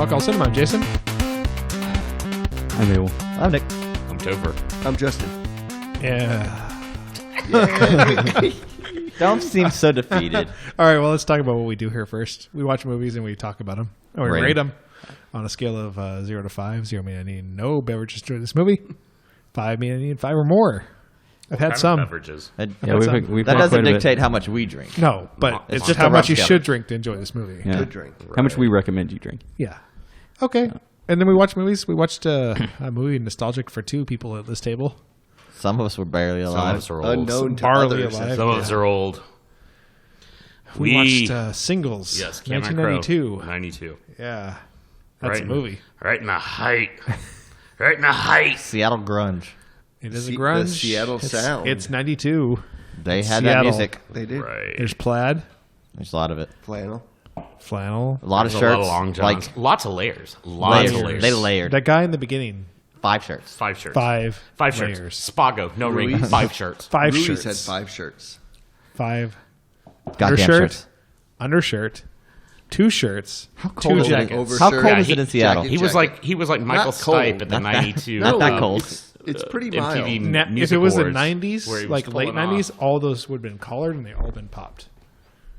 Talk All Cinema. I'm Jason. I'm Abel. I'm Nick. I'm Topher. I'm Justin. Yeah. Don't seem so defeated. All right, well, let's talk about what we do here first. We watch movies and we talk about them. And we rate them on a scale of 0 to 5. 0 meaning I need no beverages during this movie. 5 meaning I need 5 or more. I've had some. Beverages. That quite doesn't a dictate how much we drink. No, but No, it's it's just a how much rough you scale. should drink to enjoy this movie. Yeah. Good drink. How much we recommend you drink? Yeah. Okay. And then we watch movies. We watched a movie nostalgic for two people at this table. Some of us were barely Some alive. of us are old. Unknown to Barely others. alive. Some of us are old. We watched Singles. Yes, Cameron 1992. Crowe, 92. Yeah. That's a movie. Right in the height. Right in the height. Seattle grunge. It is a The grunge. Seattle sound. It's 92. They had Seattle. that music. They did. Right. There's plaid, There's a lot of it. Flannel. flannel. A lot of There's shirts. a lot of long johns. Like Lots of layers. Lots of layers. They layered. That guy in the beginning, 5 shirts. 5 shirts. five shirts. layers. Spago. No ring. Ruiz. 5 shirts. 5 Ruiz shirts. had 5 shirts. 5 Goddamn undershirt, shirts. undershirt, 2 shirts, cold 2 is it? jackets. How Overshirt. cold Yeah, is it in Seattle? jacket. He was like Michael Not cold. Stipe at the Not that- 92. not that uh, cold. It's pretty MTV mild. Now, if Music it was the Awards, 90s, where he was like late pulling 90s, off. all those would have been collared and they all been popped.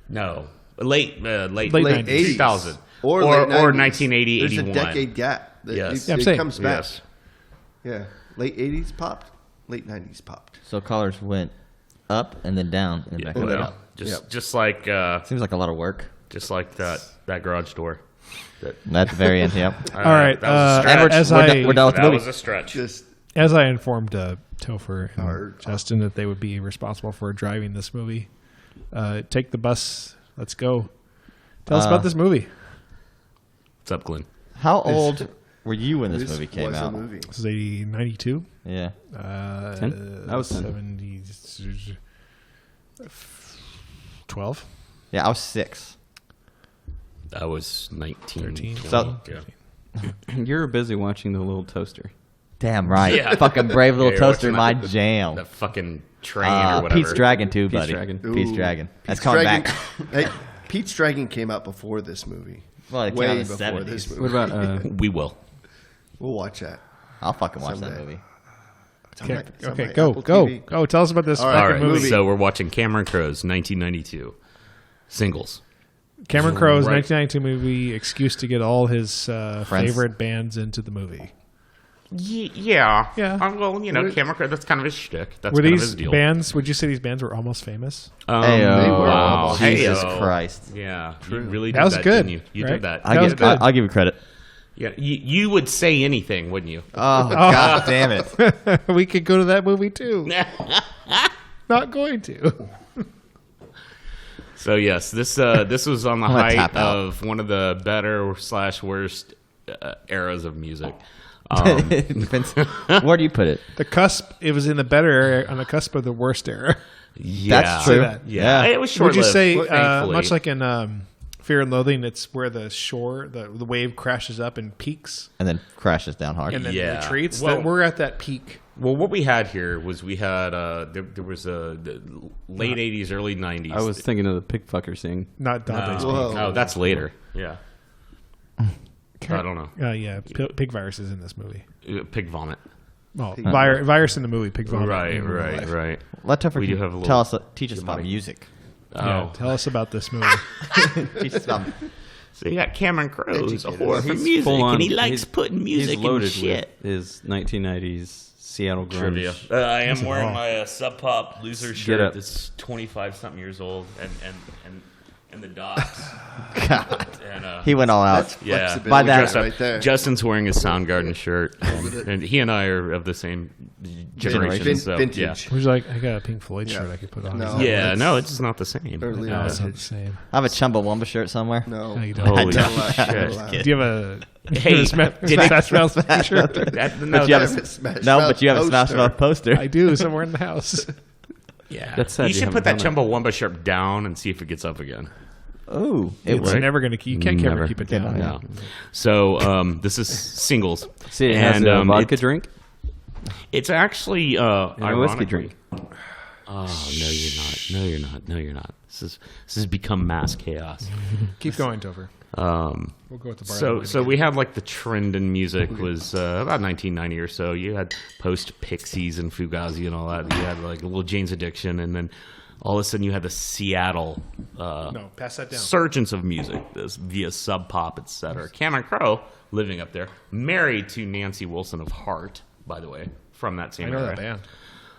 No. Late Late 90s. 90s. 2000. Or or late 90s. 1980, There's 81. a decade gap. That Yes. Yeah, I'm it saying. comes back. Yes. Yeah. Late 80s popped. Late 90s popped. So colors went up and then down and back Well, up. just like Seems like a lot of work. that garage door. At the very end, yep. All right. That was a stretch. And we're done with the That movie. was a stretch. Just As I informed Topher Or- and Justin that they would be responsible for driving this movie, take the bus. Let's go. Tell us about this movie. What's up, Glenn? How old were you when this movie came was out? a movie. This is 92. Yeah. 10? I was 10. 70, 12, Yeah, I was 6. I was 19. 13. So- yeah. You're busy watching The Little Toaster. Damn right. Yeah. Fucking Brave Little Yeah, you're Toaster, my watching jam. That fucking train or whatever. Pete's Dragon too, Pete's buddy. Dragon. Pete's Ooh. Dragon. That's Pete's coming Dragon- back. Hey, Pete's Dragon came out before this movie. Well, it came Way out in the before 70s. this movie. What about We will. We'll watch that. I'll fucking watch that Someday. movie. It's on Okay, my- it's on okay, my go, Apple go, TV. go. Tell us about this All right, All fucking right. movie. So we're watching Cameron Crowe's 1992 Singles. Cameron Crowe's Right. 1992 movie, excuse to get all his favorite bands into the movie. Yeah. Yeah. Well, Cameron Crowe, that's kind of his shtick. That's Were kind of these his deal. bands, would you say these bands were almost famous? Heyo. They were. Wow. Jesus Heyo. Christ. Yeah. You really did That was that, good, didn't you? You right? did that. That was good. I'll give you credit. Yeah. You would say anything, wouldn't you? Oh, God damn it. We could go to that movie too. Not going to. So yes, this was on the I'm gonna height tap out. of one of the better / worst eras of music. Depends- Where do you put it? The cusp, it was in the better area, on the cusp of the worst era. Yeah, That's true. that. Yeah, it was short. Would you say, thankfully. much like in Fear and Loathing, it's where the shore, the wave crashes up and peaks And then crashes down hard. and then Yeah. retreats? Well- That we're at that peak. Well, what we had here was we had there was the late '80s, early '90s. I was thinking of the pig fucker scene. Not Dante's No. peak. Oh, that's later. Yeah, I don't know. Yeah, pig virus is in this movie. Pig vomit. Well, virus in the movie, pig vomit. Right, in real life. right. Let Topher We do have a little tell us, teach us about music. Yeah, Oh, tell us about this movie. Teach us about so you got Cameron Crowe's a Educated. whore for He's music, full on- and he likes he's- putting music He's loaded and shit. with his 1990s Seattle grunge. Trivia. I am wearing all. my Sub Pop loser Get shirt up. that's 25 something years old and the dots. God. And, He went all out. That's yeah. flexibility By that- Dressed up. right there. Justin's wearing his Soundgarden shirt, and he and I are of the same generation. Vin- So vintage. Would you like? I got a Pink Floyd Yeah. shirt I could put on. No. yeah, That's no, it's not the same. early No, on. it's not the same. I have a Chumbawamba shirt somewhere. No. No, you don't. Holy Not allowed. shit! Not allowed. Do you have a Hey, did it Smash Mouth shirt? That, no, But you have that's- a, Smash no, Mouth but you have a Smash poster. Mouth poster. I do somewhere in the house. yeah. That's sad you you should put that haven't done Chumbawamba shirt down and see if it gets up again. Ooh, it It's would. never going to keep. You can't ever Never. keep it down. No. So this is Singles. See, it has And, a vodka it- drink It's actually and a whiskey ironically, drink. Oh, no, you're not. No, you're not. No, you're not. This has become mass chaos. Keep going, Topher. We'll go with the bar. So we had like the trend in music was about 1990 or so. You had post Pixies and Fugazi and all that. You had like a little Jane's Addiction, and then all of a sudden you had the Seattle No, pass that down. surgence of music, this via Sub Pop, etc. Cameron Crowe living up there, married to Nancy Wilson of Heart, by the way, from that same I know era. that band.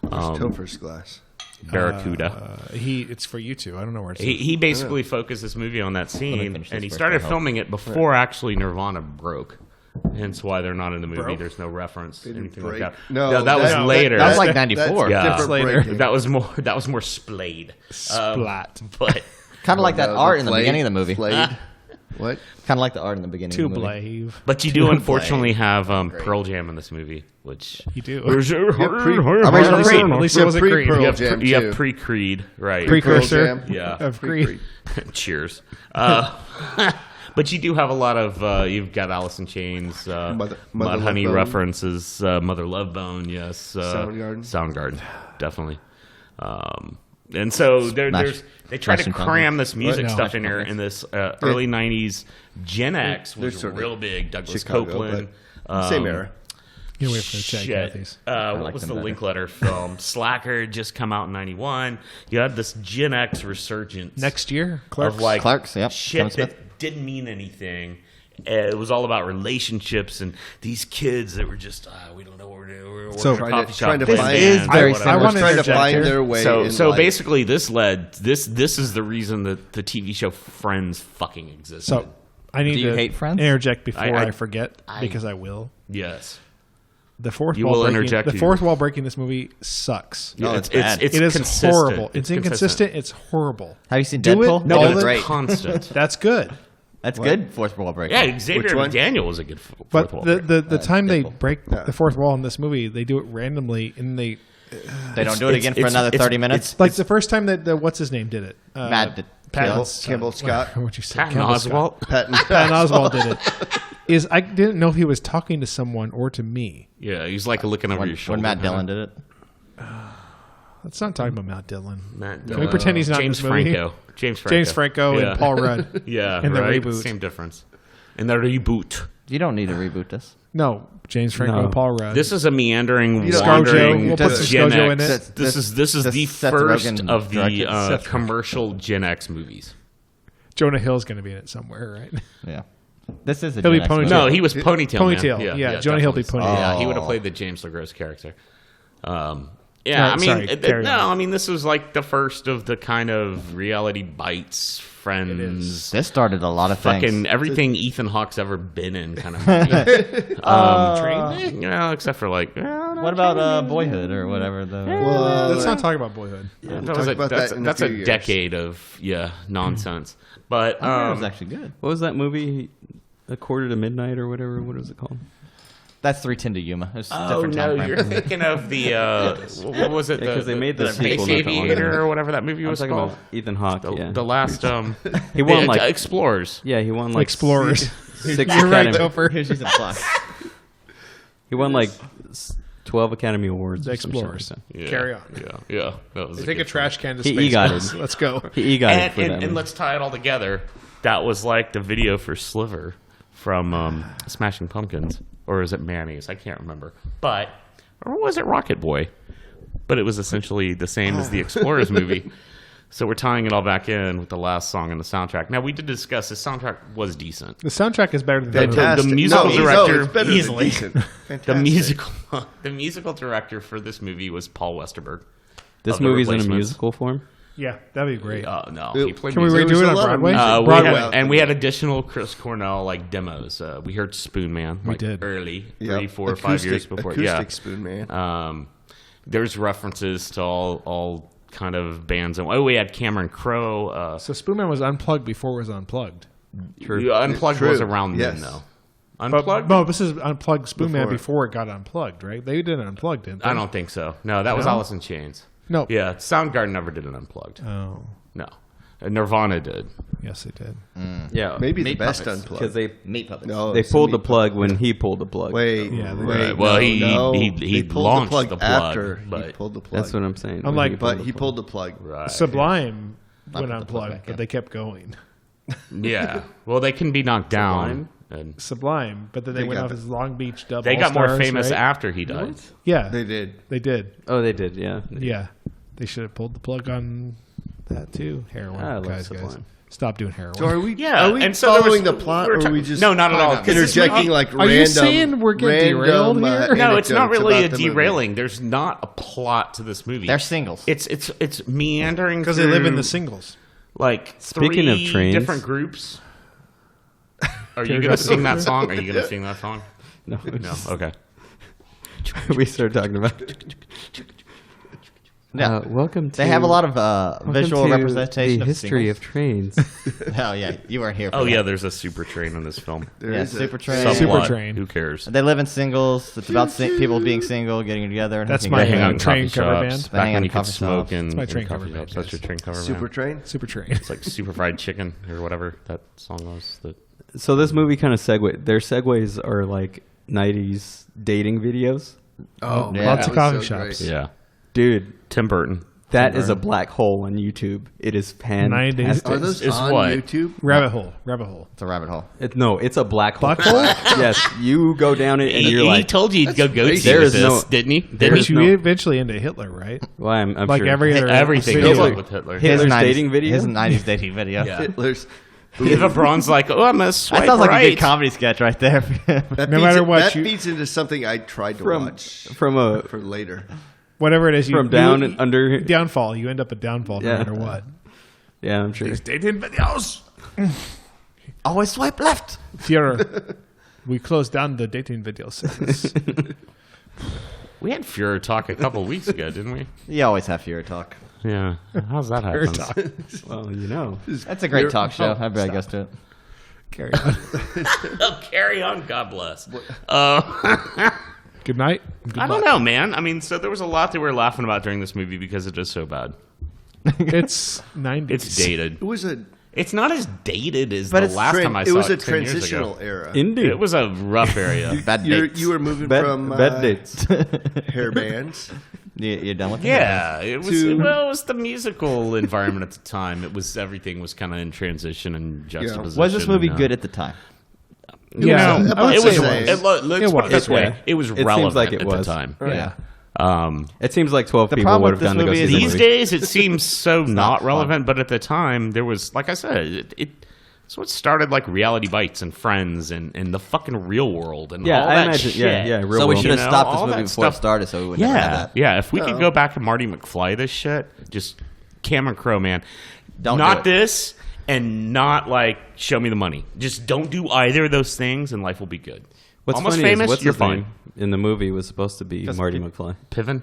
Where's Topher's glass? Barracuda. It's for you two. I don't know where it's. He basically focused this movie on that scene, finish and this he first, started I hope. filming it before actually Nirvana broke. Hence why they're not in the movie. Broke? There's no reference, anything break. like that. No, that was that- later. That was like That's 94. Yeah. different Later. breaking. That was more Splayed. Splat. But Kind of like that was art it in the Flayed? beginning of the movie. Flayed? What? Kind of like the art in the beginning To of the movie. blave. you do unfortunately have Pearl Jam in this movie, which You do. At least it wasn't Creed. Pearl you have, Jam, you have too. pre-Creed, right? Precursor Pearl Jam. Yeah. of Creed. Cheers. But you do have a lot of, you've got Alice in Chains, Mother Mudhoney Love Bone. references, Mother Love Bone, yes. Soundgarden. Soundgarden, definitely. And so they try to Smashing cram this music No. stuff in there in this early 90s. Gen X They're was sort of real big. Douglas Chicago, Copeland. Same era. You wait for the check, Shit. Kathy's. What like was them the better. Linklater film? Slacker had just come out in 91. You had this Gen X resurgence. Next year, Clerks. Of like Clerks, yep. Kevin shit Smith. that didn't mean anything. It was all about relationships and these kids that were just we don't know what we're doing. We're working So at a coffee shop. trying to playing find- This is bands, very whatever. I similar. want to Trying to interject find here. their way in So life. basically, this is the reason that the TV show Friends fucking existed. So I need Do you to hate Friends? interject before I- I forget because I will. yes, The fourth You wall will breaking. interject The you. fourth wall breaking. This movie sucks. No, it's it's bad. it's It is consistent. horrible. It's consistent. inconsistent. It's horrible. Have you seen Do it. Deadpool? No, It all was the- great. Constant. That's good. That's good. Fourth wall break. Yeah, Xavier Which one? McDaniel was a good fourth But wall the breaker. the time they Deadpool. break the fourth wall in this movie, they do it randomly, and they They don't do it again for another 30 minutes. like the first time that the what's his name did it. Matt did- Patton Campbell Scott. What'd you say? Patton Campbell Scott. Oswalt. Patton Oswalt did it. Is I didn't know if he was talking to someone or to me. Yeah, he's like looking over your shoulder. When Matt Dillon did it. Let's not talk about Matt Dillon. Matt Can we Dillon. pretend he's not James in this movie? Franco. James Franco. and Paul Rudd. Yeah, and the right? reboot. Same difference. And the reboot. You don't need to reboot this. No, James Franco, No. Paul Rudd. This is a meandering, don't- wandering ScarJo. We'll put some Gen ScarJo in X. it. This is the this Seth first Rogen of the directed. Seth Rogen. commercial Gen X movies. Jonah Hill's going to be in it somewhere, right? Yeah. This is a He'll be Gen X ponytail. movie. No, he was Ponytail. Ponytail, Man. yeah, Jonah Hill be definitely. Ponytail. Yeah, he would have Oh. played the James LaGrosse character. Yeah, I mean, sorry, carry on. I mean, this was like the first of the kind of reality bites, Friends, This started a lot of fucking things. everything Ethan Hawke's ever been in, kind of movie. Train, you know, except for like, What about Boyhood or whatever? Let's not talk about Boyhood. that talk was about that in a that's few a years. decade of nonsense. But It was actually good. What was that movie? A Quarter to Midnight or whatever. What is it called? That's 310 to Yuma. It's a oh different no, time frame. you're thinking of the what was it? Yeah, 'cause they made the Space sequel not that long Aviator ago. or whatever that movie I'm was talking called. about Ethan Hawke. The, Yeah, the last he won like Explorers. yeah, he won like Explorers. 6 You're right, Academy. Topher. Here's just a plus. He won like 12 Academy Awards. The or some shit like Explorers. that. Yeah, Carry on. Yeah. That was Take a good trash can to He space. got Let's- it. Let's go. He got it for that. And movie. let's tie it all together. That was like the video for Sliver from Smashing Pumpkins, or is it Mayonnaise? I can't remember. But or was it Rocket Boy? But it was essentially the same as the Explorers movie. So we're tying it all back in with the last song on the soundtrack. Now we did discuss the soundtrack was decent. The soundtrack is better than the movie. Fantastic. musical director it's better easily. Than decent. The musical director for this movie was Paul Westerberg. this of The movie's in a Replacements. musical form. Yeah, that'd be great. No, It- he played Can we music. There was redo it a on lot of Broadway? music. Broadway. We had additional Chris Cornell like demos. We heard Spoon Man like did. early, Yep. 3, 4, or 5 years before. Acoustic Spoon Man. There's references to all kind of bands. And we had Cameron Crowe. So Spoonman was unplugged before it was unplugged. Unplugged True. was around Yes. then though. But Unplugged? no, this is unplugged Spoonman Before. before it got unplugged, right? They did it unplugged, didn't they? I don't think so. No, that was No? Alice in Chains. No. Yeah, Soundgarden never did an unplugged. Oh. No. Nirvana did. Yes, they did. Yeah, Maybe the Meat best puppets. unplugged. because they Meat puppets. No, they it's pulled meat the plug puppet. when he pulled the plug. Wait, Yeah, they wait. did. Well, no, he no. he They pulled launched the plug the plug, after but he pulled the plug. That's what I'm saying. I'm when like, he But pulled the he plug. pulled the plug. right. Sublime I went put the plug unplugged, back but in. they kept going. Yeah. Well, they can be knocked down. And Sublime, but then they They went got off the- his Long Beach dub. they got more All-Stars, famous right? after he died. Yeah, They did. They did. Oh, they did. Yeah. Yeah, they should have pulled the plug on that too. Heroin, I love guys. Sublime. Stop doing heroin. So are we? Yeah, Are we and so there following was- the plot, we were or are we talking- just No, not at all, 'cause this interjecting movie- like Are random? you saying we're getting derailed here? No, it's not anecdotes really a about the movie? derailing. There's not a plot to this movie. They're singles. It's meandering Because they live in the through, singles. like Speaking of three trains- different groups. Are you Teardrop gonna sing that Over. song? Are you gonna sing that song? No, No. Okay. we started talking about. Yeah. Welcome to. They have a lot of welcome visual to representation The of history singles. of trains. Hell yeah, you weren't here for Oh that. yeah, there's a Supertrain in this film. There Yeah, is a- Supertrain. Subplot. Supertrain. Who cares? They live in singles. It's about people being single, getting together. And That's hanging my They hang together. out in train coffee cover shops. band. They Back hang out when in you could coffee smoke shops. in It's my train coffee cover shops. band, That's your train cover Super band. Train. Supertrain. It's like Super Fried Chicken or whatever that song was. That So this movie kind of Their segues are like '90s dating videos. Oh, Yeah. Lots of that coffee was so shops. great. yeah, Dude, Tim Burton. that is a black hole on YouTube. It is 90s. Are those Is on what? YouTube? Rabbit hole. Rabbit hole. It's a rabbit hole. No, it's a black hole. Black hole? Yes, you go down it and you're he like, told you to go crazy. see There with is this, no- didn't he? there Didn't But is he? you no- eventually into Hitler, right? well, I'm Like sure. every other Everything video. goes Hitler- up with Hitler. Hitler's 90s dating video? His 90s dating video. Yeah. Hitler's. Eva Braun's like, oh, I'm gonna swipe That sounds like a right. good comedy sketch right there. That No feeds matter it- what that you- feeds into something I tried to watch from a for later. Whatever it is, you from down you, and under. downfall. You end up a downfall Yeah. no matter what. Yeah, I'm sure. Dating videos. Always swipe left. Führer, we closed down the dating video sales. We had Fuhrer talk a couple weeks ago, didn't we? You always have Fuhrer talk. Yeah. How's that happen? Well, you know. That's a great talk show. Everybody goes to it. Carry on. Oh, carry on. God bless. Good night. Good I don't luck. know, man. I mean, so there was a lot that we were laughing about during this movie because it is so bad. It's 90s. It's dated. It was a It's not as dated as But the it's last time I saw it was a 10 years ago. transitional era. Indeed. It was a rough area. Bad dates. You were moving bed, from bed dates. hair bands. You're done with it? Yeah, it was. To- Well, it was the musical environment at the time. It was everything was kind of in transition and juxtaposition. Was this movie and, good at the time? Yeah, No, I would it was. say Let's It put it this was. way: Yeah. it was It seems relevant like it at was. the time. Yeah. It seems like 12 The people problem would with have gone to this go see movie the is These movie. days, it seems so not not fun. relevant, but at the time, there was, like I said, it's what started like Reality Bites and Friends and the fucking Real World and Yeah, all I that imagine. shit. Yeah, real So we world. should have You know, stopped all this movie that before it stuff. started so we would never have Yeah, that. yeah. If we could go back and Marty McFly this shit, just Cameron Crowe, man. Don't not do it. this, and not like show me the money. Just don't do either of those things, and life will be good. What's Almost funny famous, is what's you're his name fine. in the movie was supposed to be Just Marty keep- McFly. Piven.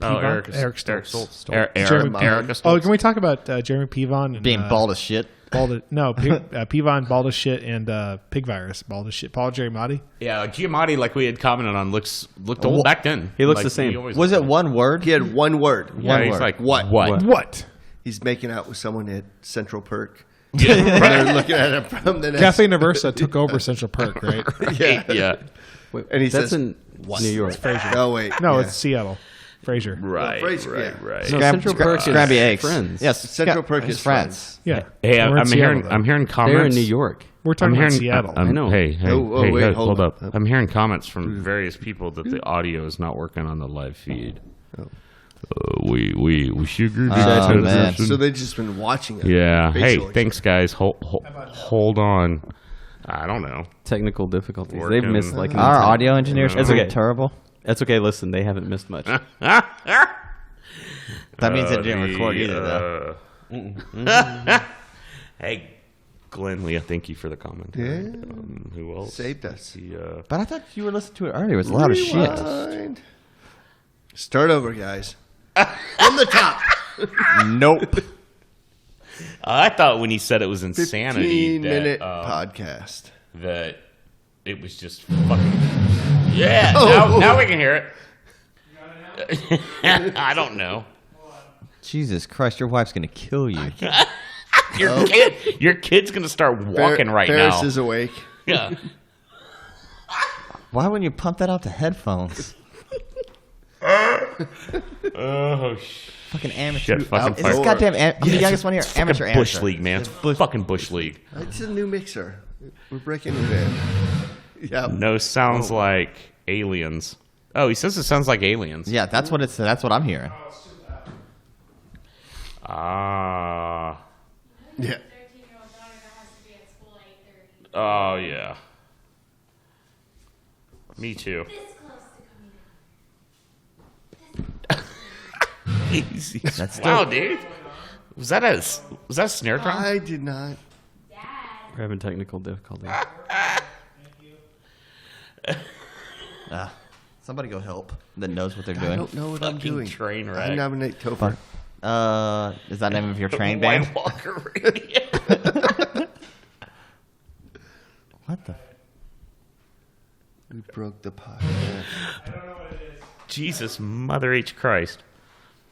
Piven? Eric Eric Stoltz. Jeremy- Erica Oh, Stoltz. can we talk about Jeremy Piven and Being bald as shit. Piven, bald as shit, and Pig Virus, bald as shit. Paul Giamatti. Yeah, Giamatti, like we had commented on, looked old back then. He looks Like, the same. always Was looked it old. one word? He had one word. Yeah, one he's word. like What? What? What? He's making out with someone at Central Perk. Yeah, And right. they're looking at him from the next. Cafe Universa took over Central Park, right? Yeah. Yeah. Wait, And he that's says, in New York. Oh wait. No, yeah. it's Seattle. Frasier. Right, Fraser, right, yeah. right. No, Central Park is Scrabby eggs. Friends. Yes, Central Perk is France. Yeah. Hey, We're in I'm Seattle, hearing though. I'm hearing They're comments. in New York. We're I'm talking hearing. about Seattle. I know. Hey, Oh, wait, hey, hold up. up. I'm hearing comments from various people that the audio is not working on the live feed. We sugar. Oh, man. So they've just been watching it. Yeah. Hey, Facial thanks, guys. Hold on. I don't know. Technical difficulties. Working. They've missed like Our audio engineers It's are okay. terrible. That's okay. Listen, they haven't missed much. That means it didn't record either, though. Hey, Glenn, Leah, thank you for the comment. Yeah. Who else? Saved us. The, But I thought you were listening to it earlier. It was a lot of shit. Rewind. Start over, guys. From the top. Nope. I thought when he said it was insanity 15-minute that, podcast. that it was just fucking. Yeah, now we can hear it. I don't know. Jesus Christ, your wife's going to kill you. Your kid's gonna start walking right Ferris now. is awake. Yeah. Why wouldn't you pump that out to headphones? Oh Fucking amateur. shit! Fucking Is this fire. goddamn I'm the youngest one here. Amateur, Fucking Bush amateur. League, man. It's fucking Bush League. It's a new mixer. We're breaking it in. Yeah. No, sounds like aliens. Oh, he says it sounds like aliens. Yeah, that's what it's. That's what I'm hearing. Ah. Yeah. 13-year-old daughter that has to be at school at 8:30. Oh yeah. Me too. This close to coming in. Easy. That's Wow, still- dude. Was that a snare drum? I did not. Dad. We're having technical difficulties. Somebody go help. That knows what they're I doing. don't know what I'm Fucking doing. train I wreck. nominate Topher. Is that the name of your train band? White Walker Radio. What the? We broke the pot. Jesus, Mother H. Christ.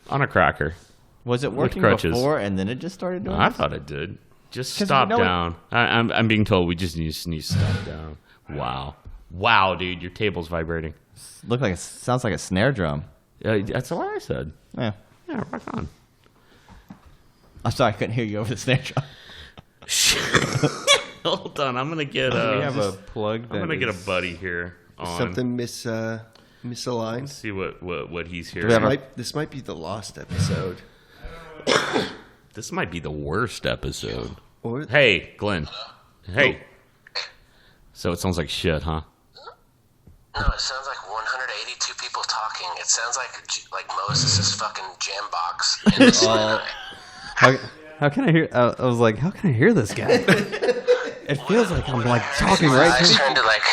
On a cracker. Was it working crutches. before and then it just started doing? I this? thought it did. Just 'Cause stop you know down. I'm being told we just need to stop down. Wow. Wow, dude, your table's vibrating. Look like it sounds like a snare drum. That's what I said. Yeah. Yeah, rock on. I'm sorry, I couldn't hear you over the snare drum. Hold on, I'm gonna get we have a plug. I'm gonna get a buddy here on. Something misaligned. Let's see what he's here. we have a- This might be the lost episode. This might be the worst episode. Or Hey, Glenn. Hey. So it sounds like shit, huh? No, it sounds like 182 people talking. It sounds like Moses' fucking jam box in the Sinai. How can I hear? I was like, how can I hear this guy? It feels like I'm like talking My right eyes to turned to like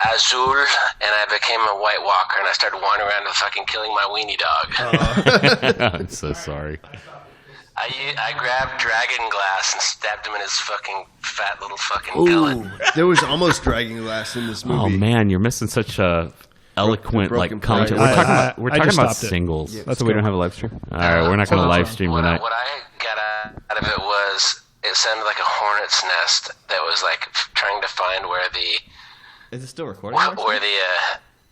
Azul, and I became a White Walker, and I started wandering around and fucking killing my weenie dog. I'm so sorry. I grabbed Dragon Glass and stabbed him in his fucking fat little fucking gullet. Ooh, there was almost Dragon Glass in this movie. Oh man, you're missing such a eloquent Broken like commentary. pride. We're I talking just about stopped it. singles. That's why we don't have a live stream. All right, we're not going to live stream tonight. What I got out of it was it sounded like a hornet's nest that was like trying to find where Is it still recording? where the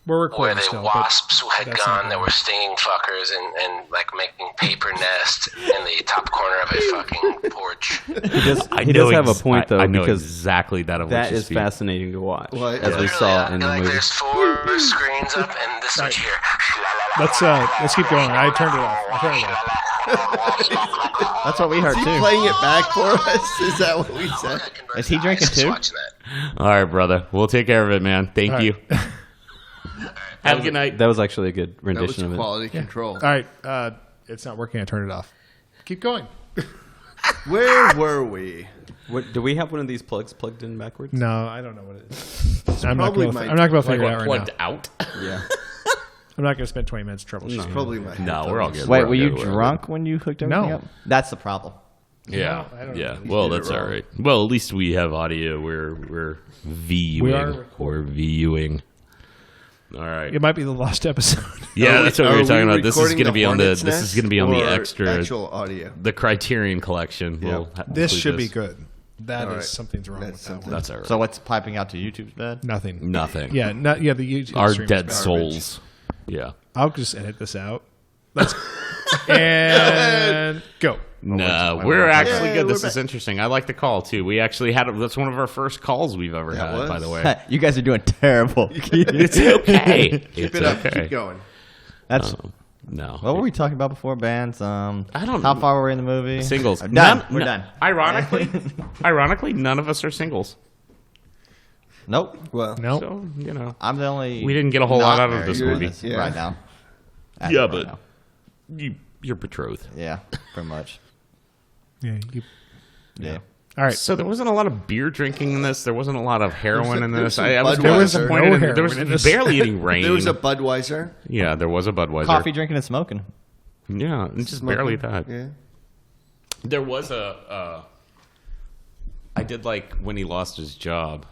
We're where recording the still. but wasps had that's gone not that were stinging fuckers and like making paper nests in the top corner of a fucking porch. He does have a point though, I know because exactly that. Of that what you is speak. fascinating to watch, What? as we saw in the like movie. there's 4 screens up and this switch here. Let's keep going. I turned it off. That's what we heard Is he too. playing it back for us? Is that what we said? Is he drinking too? Watching that. All right, brother. We'll take care of it, man. Thank All you. right. Have a good night. That was actually a good That was rendition of it. quality control. All right, it's not working. I turned it off. Keep going. Where were we? What, do we have one of these plugs plugged in backwards? No, I don't know what it is. I'm not probably going my- to Like figure it what, out right plugged now. out? Yeah. I'm not going to spend 20 minutes troubleshooting. Probably my. No, we're all good. Wait, We're were you good. We're drunk when you hooked everything No. up? That's the problem. Yeah, No, I don't yeah. know. Well, did it that's all wrong. right. Well, at least we have audio. We're viewing. We're viewing. All right. It might be the lost episode. Yeah, that's what we Are were talking about. This is recording going to be on the. Hornet's This is Nest going to be on the or extra. actual audio. The Criterion collection. Yeah. We'll This include should be this. good. That All is right. something's wrong That's with that something. one. That's all right. So what's piping out to YouTube's bad? Nothing. Nothing. Yeah, the YouTube Our stream is dead bad. souls. Yeah. I'll just edit this out. Let's and go. No, we're actually Yeah, good. we're This is back. interesting. I like the call too. We actually had that's one of our first calls we've ever That had. was? By the way, You guys are doing terrible. it's okay. Keep It's it up. okay. Keep going. That's No. what were we talking about before bands? I don't How know. far were we in the movie? Singles. We're done. We're None- done. Ironically, none of us are singles. Nope. Well, No. So I'm the only. we didn't get a whole lot not out of this married. movie. Yes, Yeah. right now. As Yeah, of but- right now. You're betrothed. Yeah, pretty much. Yeah. Yeah. All right. So there wasn't a lot of beer drinking in this. There wasn't a lot of heroin in there this. was some I was Budweiser. very There was disappointed. no in- there was heroin in this. barely any rain. there was a Budweiser. yeah, there was a Budweiser. Coffee drinking and smoking. Yeah, and just barely that. Yeah. There was a. I did like when he lost his job,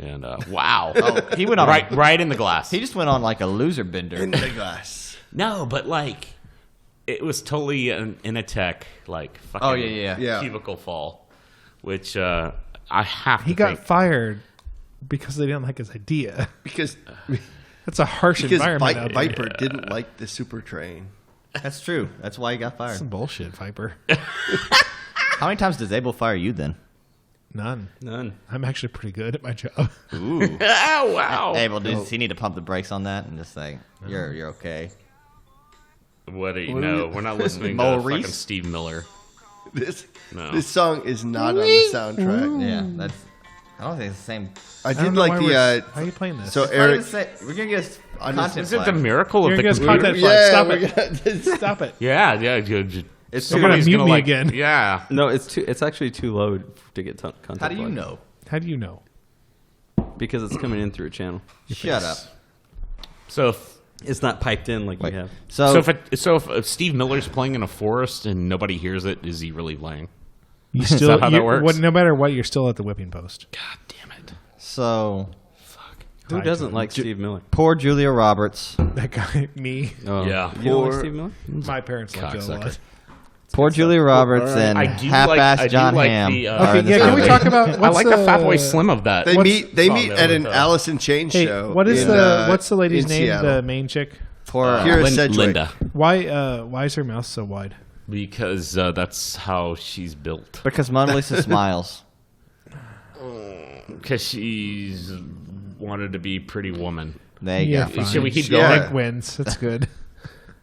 and wow, He went on. right in the glass. He just went on like a loser bender. In the glass. No, but like It was totally in a tech, like, fucking Yeah. cubicle fall, which I have to He got think. fired because they didn't like his idea. Because That's a harsh environment out there. Viper didn't like the Supertrain. That's true. That's why he got fired. Some bullshit, Viper. How many times does Abel fire you then? None. None. I'm actually pretty good at my job. Ooh. Oh, wow. Abel, does he need to pump the brakes on that and just say, you're okay? What do you What do know? we- We're not listening to Maurice? fucking Steve Miller. This No. this song is not on the soundtrack. Yeah, that's. I don't think it's the same. I don't did know like why the. we're- How are you playing this? So We're Eric, gonna get On content. Is it the flag. miracle You're of the gonna get computer? content flag. Stop we're it. gonna- Stop it. Yeah. It's You're gonna somebody's mute me like, again. Yeah. No, it's actually too low to get content. How do you flag. know? How do you know? Because it's coming in through a channel. Shut up. So if It's not piped in like you have. So, if Steve Miller's playing in a forest and nobody hears it, is he really playing? You still, that how that works? no matter what, you're still at the whipping post. God damn it. Who Hi, doesn't Tom. like Steve Miller? poor Julia Roberts. That guy, me, Oh, Yeah. You don't like Steve Miller? my parents like it a Cocksucker. lot. Poor Julia Roberts and I do half-assed like John Hamm. the, are Okay, in yeah, this can we movie. talk about I what's like the Fatboy Slim of that. They meet song at there an with, Alice in Chains Hey, show. what is in, what's the lady's in name? Seattle. The main chick. Poor Kira Sedgwick. Linda. Why is her mouth so wide? Because that's how she's built. because Mona Lisa smiles. Because she's wanted to be Pretty Woman. There you Yeah, go. fine. Should we keep Yeah. going? Nick wins. That's good.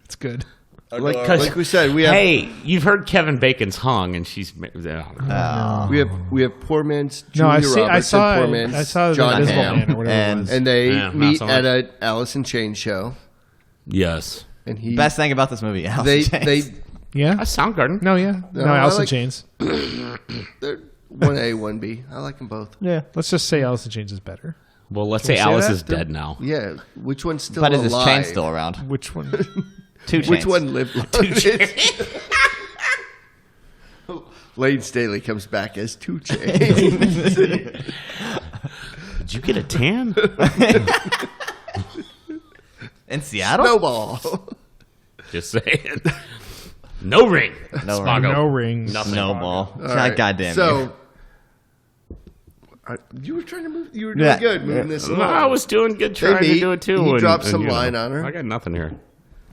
It's good. Like we said, we have Hey, you've heard Kevin Bacon's hung, and she's. we have poor man's No, Julia I Roberts saw and poor it. man's I saw the John Invisible Hamm. Man or whatever And- it was. And they Yeah, not meet so at much. an Alice in Chains show. Yes. And he Best thing about this movie, Alice they in Chains. they Yeah. Soundgarden. No, yeah. No, I Alice in like- Chains. they're 1A 1B. I like them both. Yeah. Let's just say Alice in Chains is better. Well, let's Can we say say Alice that? is dead now. Yeah, which one's still But is alive? his chain still around? Which one? Two chains. Which one lived? Lane Staley comes back as 2 Chains. Did you get a tan? In Seattle? Snowball. Just saying. No ring. No Spago. No rings. Nothing. Snowball. All right, Goddamn So, you were trying to move. You were doing Yeah. good moving this No, along. I was doing good trying meet, to do it too. he and- dropped and, some you know, line on her. I got nothing here.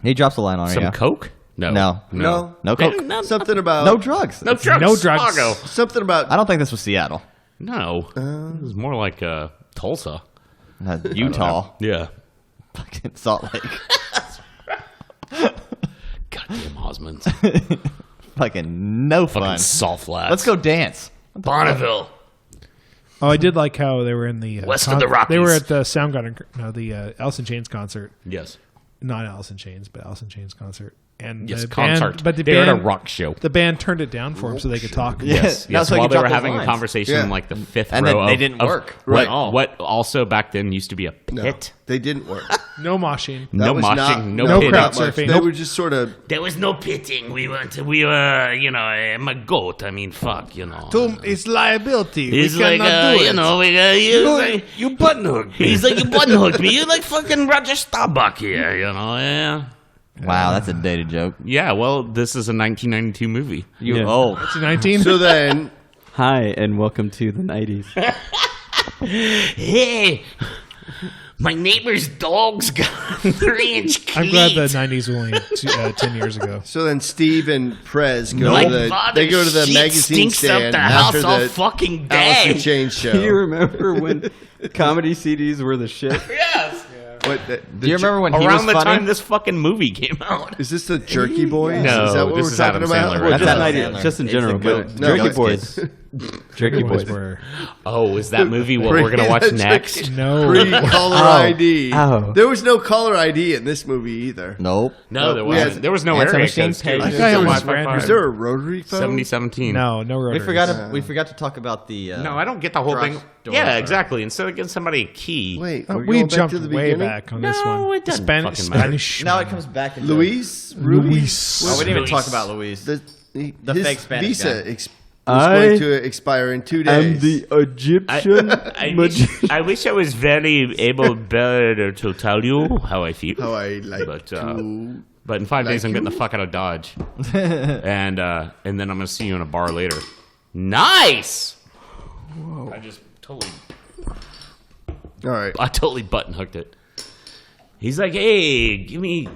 He drops a line on her, Some yeah. coke? No. No. No. No coke. No, Something about No drugs. no drugs. No drugs. Spago. something about I don't think this was Seattle. No. It was more like Tulsa. Utah. Yeah. Fucking Salt Lake. Goddamn Osmonds. Fucking no Fucking fun. Salt Flats. Let's go dance. Bonneville. Oh, I did like how they were in the West of the Rockies. They were at the Soundgarden, no, the Alice in Chains concert. Yes. Not Alice in Chains, but Alice in Chains concert. And Yes, the concert. Band, but the They were band, at a rock show. The band turned it down for him so they could talk. Yes, That's why while you they were dropped those having a lines. conversation Yeah. in like the fifth And row then they of- didn't of work What, Right. what also back then used to be a pit. they didn't work. No moshing. No was moshing, not- no crowd pitting. not much. surfing. They Nope. were just sort of. There was no pitting. We were, you know, I'm a goat. I mean, fuck, you know. It's liability. He's like, you know, you button hook. he's like, you button hooked me. You're like fucking Roger Staubach here, you know, yeah. Wow, that's a dated joke. Yeah, well, this is a 1992 movie. You Yeah. old. It's 19. So then, Hi, and welcome to the 90s. Hey, my neighbor's dog's got 3-inch cleats. I'm glad the 90s were only 10 years ago. Steve and Prez go My to the. father's They go to the shit magazine stinks up stand the after house all the fucking Alice in day. Chains show. Do you remember when comedy CDs were the shit? Yes. What, Do you remember when he was Around the funny? time this fucking movie came out. Is this the Jerky Boys? No, is that what this we're is talking Adam about? Sandler, Or right? That's just- not Sandler. 90s, just in It's general. the good- But No, Jerky it's- Boys. Jerky Boys Boys. were Oh, is that movie what we're gonna watch next? no. Pre-caller ID. Ow. There was no caller ID in this movie either. Nope. No, there we wasn't. had There was no answer area machine codes. pages. That guy There almost was ran. Was there a rotary phone? 7017. No rotary. We forgot to talk about the. No, I don't get the whole Garage thing. door. Yeah, exactly. Instead of giving somebody a key. Wait, we're We going back jumped to the way beginning? back on this No, one. it doesn't fucking matter. Spanish. Now it comes back. Into Luis? Rudy? Luis. Oh, we didn't even Luis. talk about Luis. The fake his Spanish visa guy. was I going to expire in 2 days. I'm the Egyptian I wish I was very able better to tell you how I feel. How I like But, to But in 5 days, I'm getting the fuck out of Dodge, and then I'm gonna see you in a bar later. Nice. Whoa. I totally button hooked it. He's like, hey, give me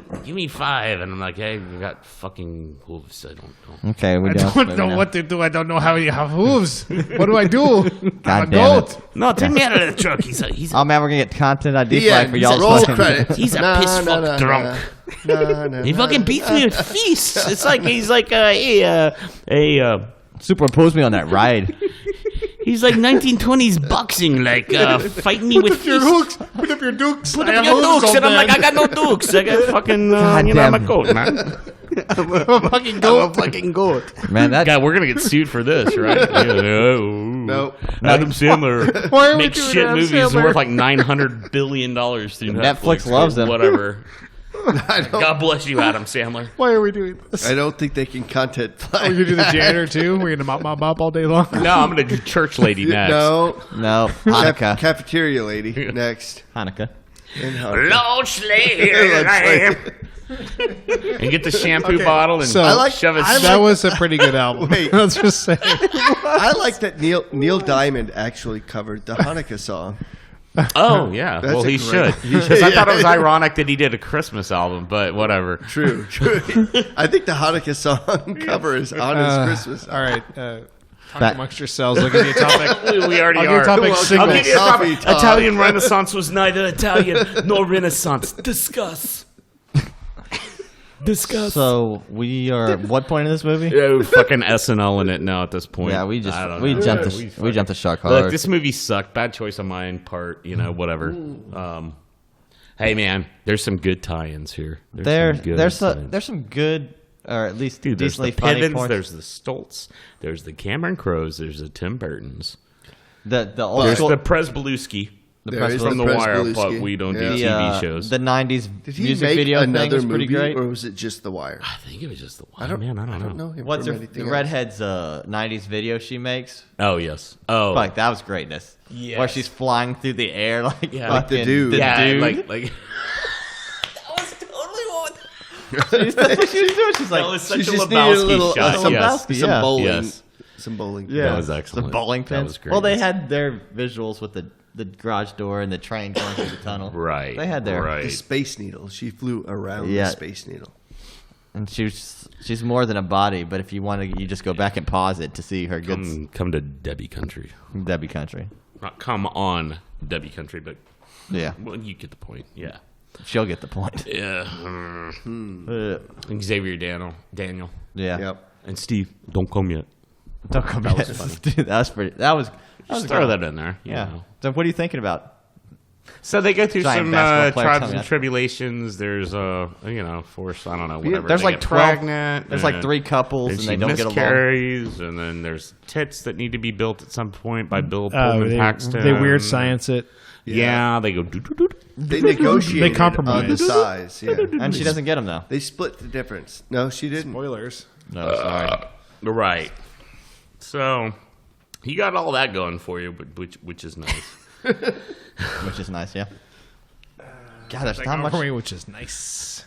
5, and I'm like, hey, we got fucking hooves. I don't know. Okay, we I don't know what to do. I don't know how you have hooves. What do I do? I'm a goat. No, take me out of the truck. He's oh man, we're gonna get content ID flag for he's y'all. roll credits. He's a piss fuck drunk. He fucking beats me with fists. It's like he's like Superimpose me on that ride. he's like 1920s boxing, like fighting me with Your fists. hooks. Put up your dukes. Put up your dukes, and I'm like, I got no dukes. I got fucking, I'm a goat, man. I'm a fucking goat. I'm a fucking goat. Man, that God, we're gonna get sued for this, right? Nope. Adam Sandler Why are we makes doing shit Adam movies Sandler? worth like $900 billion through Netflix or loves them. Whatever. I don't, God bless you, Adam Sandler. Why are we doing this? I don't think they can content Are flag. we gonna do the janitor too? We're gonna mop all day long. No, I'm gonna do church lady next. No. Hanukkah. Cafeteria lady next. Hanukkah. In Hanukkah. Lord Slade. And get the shampoo bottle and So- I like- shove it. I That was a pretty good album. Wait. Let's just say. I like that Neil Diamond actually covered the Hanukkah song. Oh yeah, That's well a he great- should. Because I thought it was ironic that he did a Christmas album, but whatever. True. I think the Hanukkah song cover is on his Christmas. All right. Talk That- amongst yourselves. Look at the topic. We already I'll are. give topic Well, single. I'll give you a Coffee topic. talk. Italian Renaissance was neither Italian nor Renaissance. Discuss. Discuss. So we are at what point in this movie? Yeah, fucking SNL in it now at this point. Yeah, we I don't we know. jumped Yeah, the we jumped the shark Look, hard. this movie sucked. Bad choice on my part. Whatever. Hey man, there's some good tie-ins here. There's some good, or at least Dude, there's the decently funny Pittons, points. there's the Stoltz, there's the Cameron Crowes, there's the Tim Burtons, the old there's school, the Presbeluski There is from The the Wire, Presbeluski. but we don't do Yeah. TV shows. the '90s Did he music make video thing another was pretty movie, great. or was it just The Wire? I think it was just The Wire. I don't know. know him What's from the anything else. redhead's '90s video she makes? Oh yes. Oh, Like that was greatness. Yes. Where she's flying through the air like Yeah. Like the fucking dude. yeah, dude. like. That was totally what. That's what she was doing. She's like, That was such She a just needed a Lebowski little shot. some Yes. Lebowski. Some Yeah. bowling. Yes. Some bowling. That was excellent. Some bowling That pins. was great. Well, they had their visuals with the garage door and the train going through the tunnel. Right. They had their right. The Space Needle. She flew around Yeah. the Space Needle. And she's more than a body, but if you want to, you just go back and pause it to see her good Come to Debbie Country. Debbie Country. Not come on Debbie Country, but Yeah, well, you get the point. Yeah. she'll get the point. Yeah. Xavier Daniel. Yeah. Yep. And Steve, don't come yet. Don't come back. Dude, that was pretty. That was Just good. throw that in there. you Yeah. know. So what are you thinking about? So they go through Giant some basketball player tribes coming and out. tribulations. There's force. I don't know. Whatever. There's They like get 12. pregnant. There's like and 3 couples and she they don't get along. miscarries, and then there's tits that need to be built at some point by Bill Pullman Paxton. they weird science it. Yeah, they go. They negotiated They compromised. on the size. Yeah. And she doesn't get them though. They split the difference. No, she didn't. Spoilers. No, sorry. Right. So you got all that going for you, but which is nice. Which is nice, yeah. God, there's not much. For me, which is nice.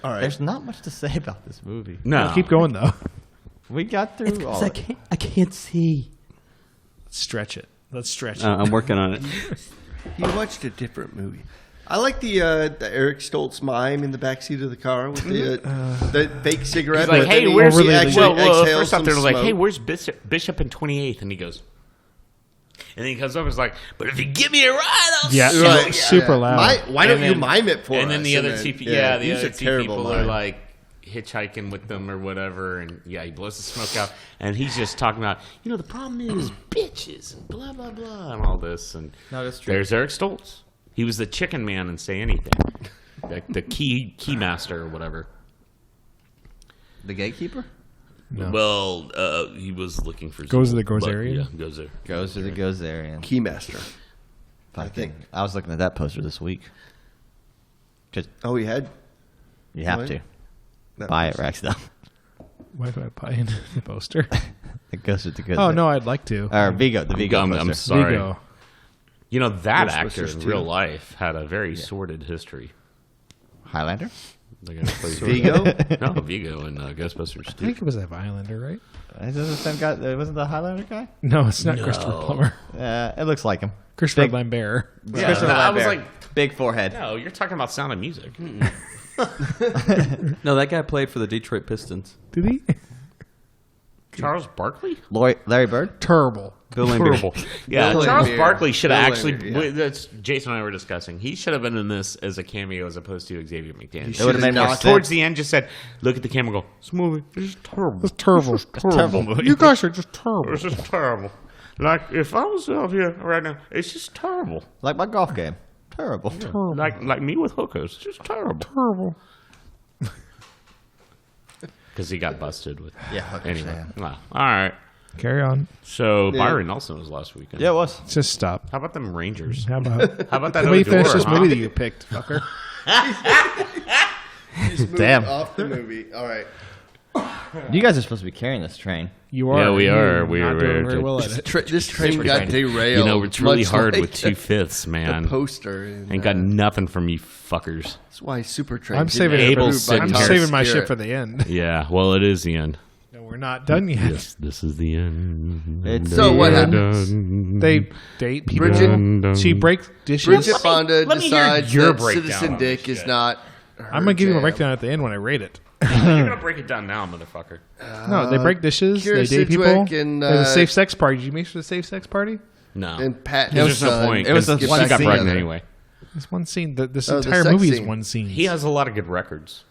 All right. There's not much to say about this movie. No, Keep going though. We got through all. I can't see. Stretch it. Let's stretch it. I'm working on it. You watched a different movie. I like the Eric Stoltz mime in the backseat of the car with the fake cigarette. He's like, but hey, then he where's actually well, exhales first off, some they're like, smoke. hey, where's Bishop and 28th? And he goes, and then he comes over and is like, but if you give me a ride, I'll Yeah, show right. you." super loud. Why And don't you then- mime it for us? And then the other two, he's the a other two terrible people are mime. like hitchhiking with them or whatever, and yeah, he blows the smoke out, and he's just talking about, the problem is bitches and blah blah blah and all this, and No, that's true. there's Eric Stoltz. He was the chicken man and Say Anything, the key master or whatever. The gatekeeper No. Well, he was looking for Goes to the but, Gozerian? Yeah, goes there. goes to the Gozerian. Keymaster. Fucking, I was looking at that poster this week. Just Oh, he had. you have What? to That buy was- it, Rex. Though Why do I buy into the poster? it goes to the Gozerian. Oh no, I'd like to. Or Vigo, the Vigo I'm poster. sorry. Vigo. That Ghostbusters actor in 2. real life had a very sordid history. Highlander. The guy who plays Vigo? No, Vigo in Ghostbusters I 2. think it was that Highlander, right? Is this the same guy? Wasn't the Highlander guy? No, it's not Christopher Plummer. It looks like him. Christopher Big- Lambert. Yeah, I was like, big forehead. no, you're talking about Sound of Music. No, that guy played for the Detroit Pistons. Did he? Charles Barkley? Larry Bird? Terrible. Bill Laimbeer. Terrible. Yeah, Bill Charles Laimbeer. Barkley should have Bill actually. Laimbeer, yeah. That's Jason and I were discussing. He should have been in this as a cameo as opposed to Xavier McDaniel. It would have made more Not sense. Towards the end, just said, "Look at the camera, and go. This movie is just terrible. It's terrible. It's terrible movie. You guys are just terrible. It's just terrible. Like if I was out here right now, it's just terrible. Like my golf game. Terrible. Like me with hookers, it's just terrible. Terrible. Because he got busted with. Yeah, hookers, Anyway, yeah. well, all right. Carry on. So Byron Nelson was last weekend. Yeah, it was. Just stop. How about them Rangers? How about How about that? Can we Odor, finish this huh? movie that you picked, fucker? Damn. Off the movie. All right. You guys are supposed to be carrying this train. You are. Yeah, we are. You're We not are. doing very well at it. This train got derailed. You know, it's really much hard like with 2/5, man. The poster. In, Ain't got nothing from you fuckers. That's why Supertrain. I'm saving didn't it. Able approve by I'm Sittner. Tom saving my Skerritt. shit for the end. Yeah, well, it is the end. No, we're not done yet. This is the end. It's So what the happens? They date people. Bridget- She breaks dishes. Bridget Fonda let me hear decides your that breakdown Citizen on Dick this is shit. not. I'm gonna give you a jam. breakdown at the end when I rate it. You're gonna break it down now, motherfucker. No, they break dishes. They Kira date people. Sedgwick and, There's a safe sex party. Did you make sure the safe sex party? No, And Pat there's no Hillson. point. It was a She one got scene. pregnant anyway. There's one scene. This Oh, the entire sex movie is scene. one scene. He has a lot of good records.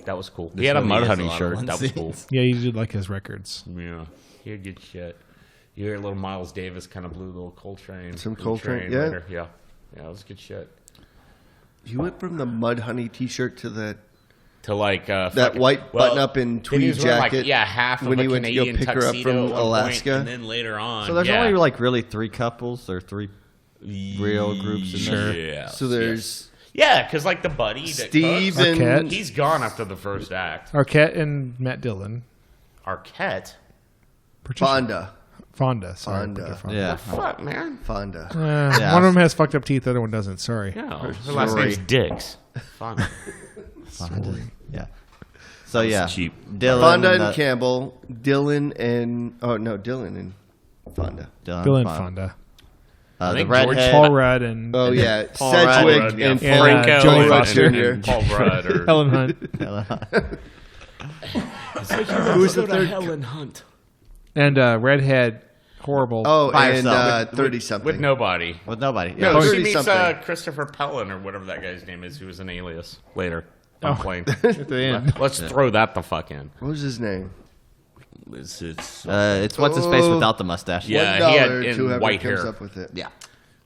That was cool. He had a movie has a Mudhoney lot of shirt. one That was cool. scenes. Yeah, you did like his records. Yeah, he had good shit. You hear a little Miles Davis kind of blew a little Coltrane. Some Blue Coltrane, Train yeah. later. Yeah, it was good shit. You went from the Mudhoney T-shirt to the To like that fucking- white well, button-up in then he tweed was wearing, jacket. Like, yeah, half of when a he went to go Canadian pick her up tuxedo from at one point, Alaska. and then later on. So there's yeah. only like really 3 couples or 3 real groups in Sure. this. Yeah. So there's Yeah, because like the buddy that Steve cooks, and Arquette. he's gone after the first act. Arquette and Matt Dillon. Arquette. Fonda. Fonda. Sorry, Fonda. Bridget Fonda. Yeah. Fuck, man. Fonda. Yeah. One of them has fucked up teeth. The other one doesn't. Sorry. No, her last Sorry. name's Dix. Fun. Yeah. So yeah. cheap. Dylan Fonda and the- Campbell. Dylan and Dylan and Fonda. Dylan Fonda. I The think redhead. Paul Rudd and Oh yeah, Paul Sedgwick Rudd, and yeah. Franco And, Joey and, Foster. and Paul Rudd or Helen Hunt Who's the third? Helen Hunt and redhead. Horrible. Oh, By and herself. 30 something. with nobody. With nobody. No, Yeah. She 30 meets something. Christopher Pellin or whatever that guy's name is, who was an alias later on plane. At the end. Let's throw that the fuck in. What was his name? It's It's what's his face without the mustache. Yeah, $1 he had to in whoever white comes hair. up with it. Yeah.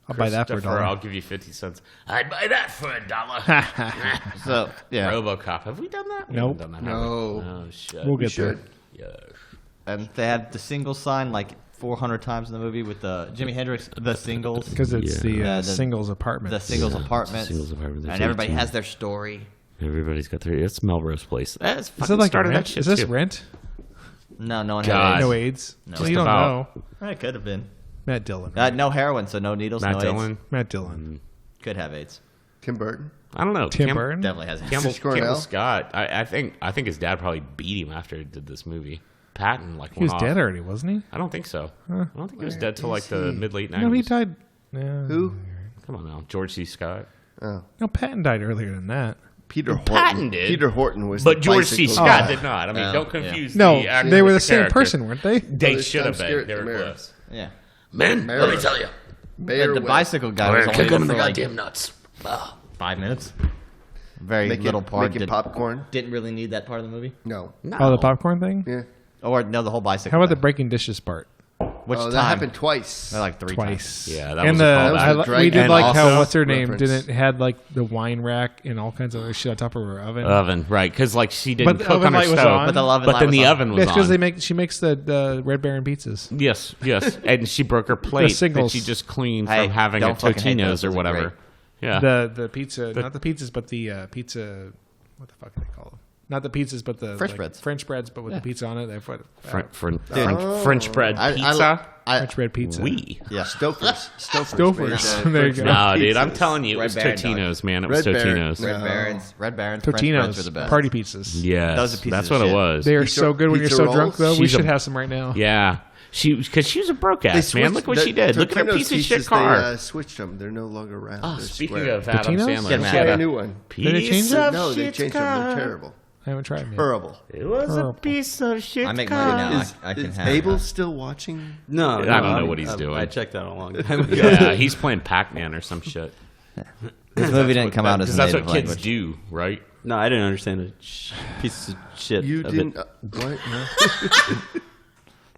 I'll buy that for Christopher, $1. I'll give you 50 cents. I'd buy that for $1. So yeah. RoboCop. Have we done that? We Nope. haven't done that, have No. we? Oh shit. We'll We get there. should. Yes. And they had the single sign like 400 times in the movie with the Jimi Hendrix, the singles, Because it's the, Yeah, the- singles apartment. the singles apartments, Singles apartment, there's and everybody 18. has their story. Everybody's got their. It's Melrose Place. That's Is fucking it like started rent? that shit Is this too. rent? No, no one God. had No AIDS. AIDS. No. So Just you don't about. know. It could have been. Matt Dillon. No heroin, so no needles, Matt no Dillon. AIDS. Matt Dillon. Could have AIDS. Tim Burton. I don't know. Tim Burton. Definitely has AIDS. Campbell Cornell? Scott. I think his dad probably beat him after he did this movie. Patton like He was went dead off. already, wasn't he? I don't think so. I don't think he was dead till like the he? mid late 90s. No, he died. Yeah. Who? Come on now, George C. Scott. Oh, No, Patton died earlier than that. Peter Horton. Patton did. Peter Horton was. But the George C. bicycle Scott guy. did not. I mean, don't confuse No, the actor they were with the same character. person, weren't they? They this should have Tom been. Skerritt, They were the mayor. close. Yeah. Men, let me tell you. Mayor The West. bicycle guy was only Kick there him in for the like goddamn nuts. 5 minutes. Very Making, little part. making popcorn. Didn't really need that part of the movie. No. Oh, the popcorn thing? Yeah. Or no, the whole bicycle. How about the thing. breaking dishes part? Which Oh, time? that happened twice. They're like 3 times. Twice. Yeah, that and was a callback. That was a we did Dragon like Ball how also what's her name reference. didn't had like the wine rack and all kinds of other shit on top of her oven. Oven, right? Because like she didn't But the cook oven on her light was stove, on. But the oven but light then was the on. oven was That's because on. she makes the Red Baron pizzas. Yes, yes, and she broke her plate that singles. she just cleaned Hey, from having don't at fucking hate Totino's those. or Those are whatever. great. Yeah, The pizza, not the pizzas, but the pizza. What the fuck do they call them? Not the pizzas, but the French breads. French breads, but with the pizza on it. They put French bread I- pizza. Which red pizza? Yeah. Stouffer's. There you go. No, dude, I'm telling you, it Red was Baron Totino's, man. It was Red Baron. Totino's. Red Baron's French fries are the Totino's best. party pizzas. Yes, Those are pieces that's of what it shit. was. They are so good when you're pizza so rolls? drunk, though. We She's should a- have some right now. Yeah, because she was a broke ass, man. Look what she did. Look at her piece of shit car. They switched them. They're no longer around. Oh, They're speaking square. of Adam Totino's? Sandler, Get she mad. had Try a a new one. Did they change piece them? of No, they shit changed them. car. They're terrible. I haven't tried them yet. Terrible. It was a piece of shit I make car. money now. I can Is have Abel that. still watching? No, I don't know what he's doing. I checked out a long time ago. Yeah, he's playing Pac-Man or some shit. This movie didn't come out as Because a that's native what kids language. do, right? No, I didn't understand a piece of shit. You of didn't. It. What? No.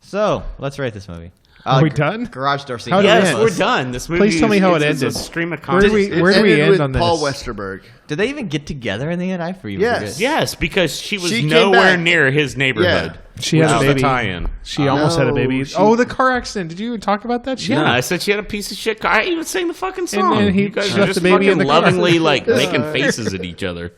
So let's rate this movie. Are we done? Garage door scene. How did it Yes, end? we're done. This movie. Please tell me how it is ended. A stream of Where do we- consciousness. where do we ended end with on this? Paul Westerberg. Did they even get together in the end? I forget. Yes. Yes, because she was She came nowhere back. near his neighborhood. She had Which a was the baby. tie-in. She almost had a No, baby. she- Oh, the car accident. Did you even talk about that shit? Yeah, I said she had a piece of shit car. I even sang the fucking song. then he you guys left are the just baby in fucking the car. lovingly like making faces at each other.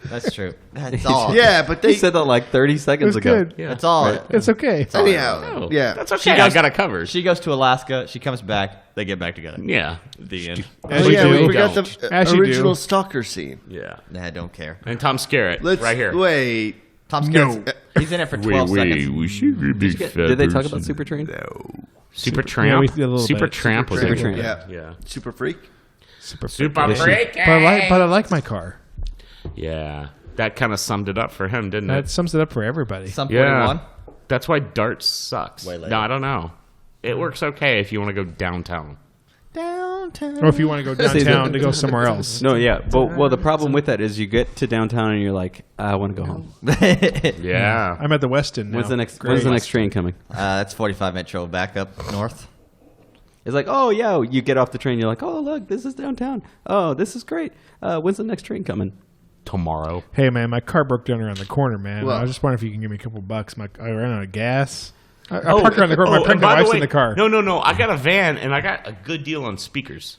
That's true. That's all. Yeah, but He they. said that like 30 It seconds was ago. good. Yeah. That's all. It's okay. Anyhow, Oh, yeah. that's okay. I got it covered. She goes to Alaska. She comes back. They get back together. Yeah, The end. As Oh, you yeah, do. we forgot Don't. the As you original do. stalker scene. yeah. Nah, I don't care. And Tom Skerritt, Let's right here. wait. Tom Skerritt. He's in it for 12 seconds. we should be Did they talk about Supertrain? Super Yeah, Tramp? we did a little Super bit. Tramp was Super in Tramp. it. Yeah. Yeah. Super freak. Super But I like my car. Yeah. That kind of summed it up for him, didn't That it? sums it up for everybody. Some Yeah. 41. That's why Dart sucks. Way later. No, I don't know. It works okay if you want to go downtown. Or if you want to go downtown to go somewhere else. No, yeah. But well, the problem with that is you get to downtown and you're like, I want to go home. Yeah. I'm at the Westin now. When's the next? Great. When's the next train coming? That's 45 Metro back up north. It's like, oh yeah, you get off the train, you're like, oh look, this is downtown. Oh, this is great. When's the next train coming? Tomorrow. Hey, man, my car broke down around the corner, man. Well- I was just wondering if you can give me a couple bucks. I ran out of gas. I parked around the corner. My and pregnant by wife's way, in the car. No. I got a van and I got a good deal on speakers.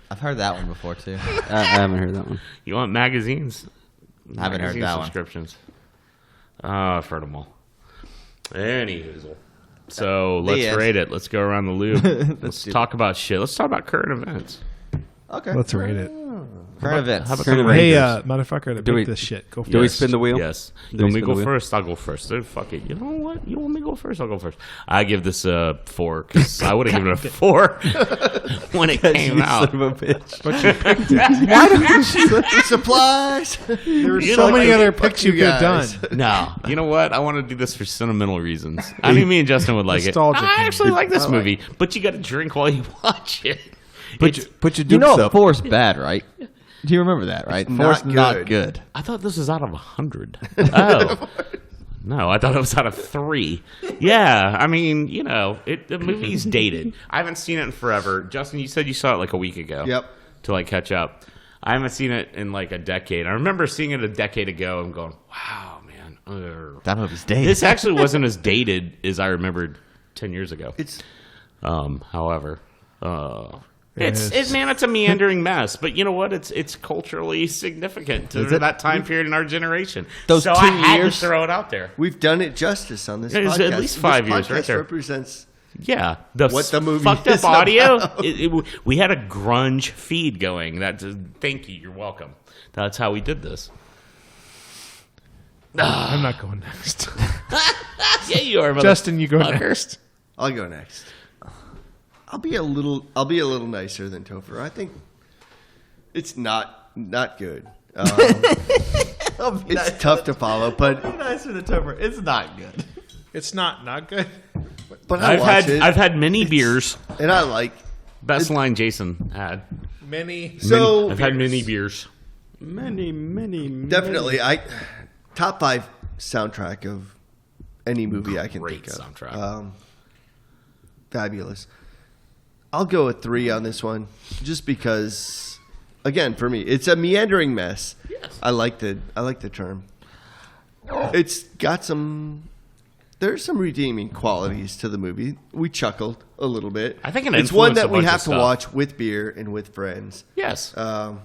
I've heard that one before too. I haven't heard that one. You want magazines? I haven't heard Magazine that one. subscriptions. Oh, I've heard them all. Anywho. So let's end. rate it. Let's go around the loop. Let's talk about shit. Let's talk about current events. Okay. Let's rate it. Current events. How about Current the events. Hey, Rangers? motherfucker that Do we- picked this shit. Go for Do we it. spin the wheel? Yes. Do You we want me to spin go the wheel? first? I'll go first. Then fuck it. You know what? You want me to go first? I'll go first. I give this a 4 because I would have given it a 4 when it came You out. son of a bitch. Supplies. There were You so know, many like, other picks you could have done. guys. No, you know what? I want to do this for sentimental reasons. I mean, me and Justin would like it. Nostalgic. I actually like this movie, but you got to drink while you watch it. Put your You dukes know, up. 4's bad, right? Do you remember that, right? It's 4's not not good. good. I thought this was out of 100. Oh. No, I thought it was out of 3. Yeah, I mean, you know, the movie's dated. I haven't seen it in forever. Justin, you said you saw it like a week ago. Yep. To like catch up. I haven't seen it in like a decade. I remember seeing it a decade ago and going, wow, man. That movie's dated. This actually wasn't as dated as I remembered 10 years ago. It's However, it's a meandering mess. But you know what? It's culturally significant to that time period in our generation. Those so 2 I had years- to throw it out there. we've done it justice on this It's podcast. at least 5 years This right podcast there. represents Yeah, What the movie fucked is up audio. about. We had a grunge feed going. Thank you. You're welcome. That's how we did this. I'm not going next. Yeah, you are, Justin, you go motherfucker. next. I'll go next. I'll be a little nicer than Topher. I think it's not good. It's tough to follow, but nicer than Topher. It's not good. It's not good. I watch it, I've had many beers. and I like. Best line Jason had. Many. So I've had many beers. Many. definitely, top 5 soundtrack of any movie I can Great think of. soundtrack. Fabulous. I'll go with 3 on this one, just because. Again, for me, it's a meandering mess. Yes. I like the term. It's got there's some redeeming qualities to the movie. We chuckled a little bit. I think it it's one influenced that a we bunch have of to stuff. watch with beer and with friends. Yes. Um,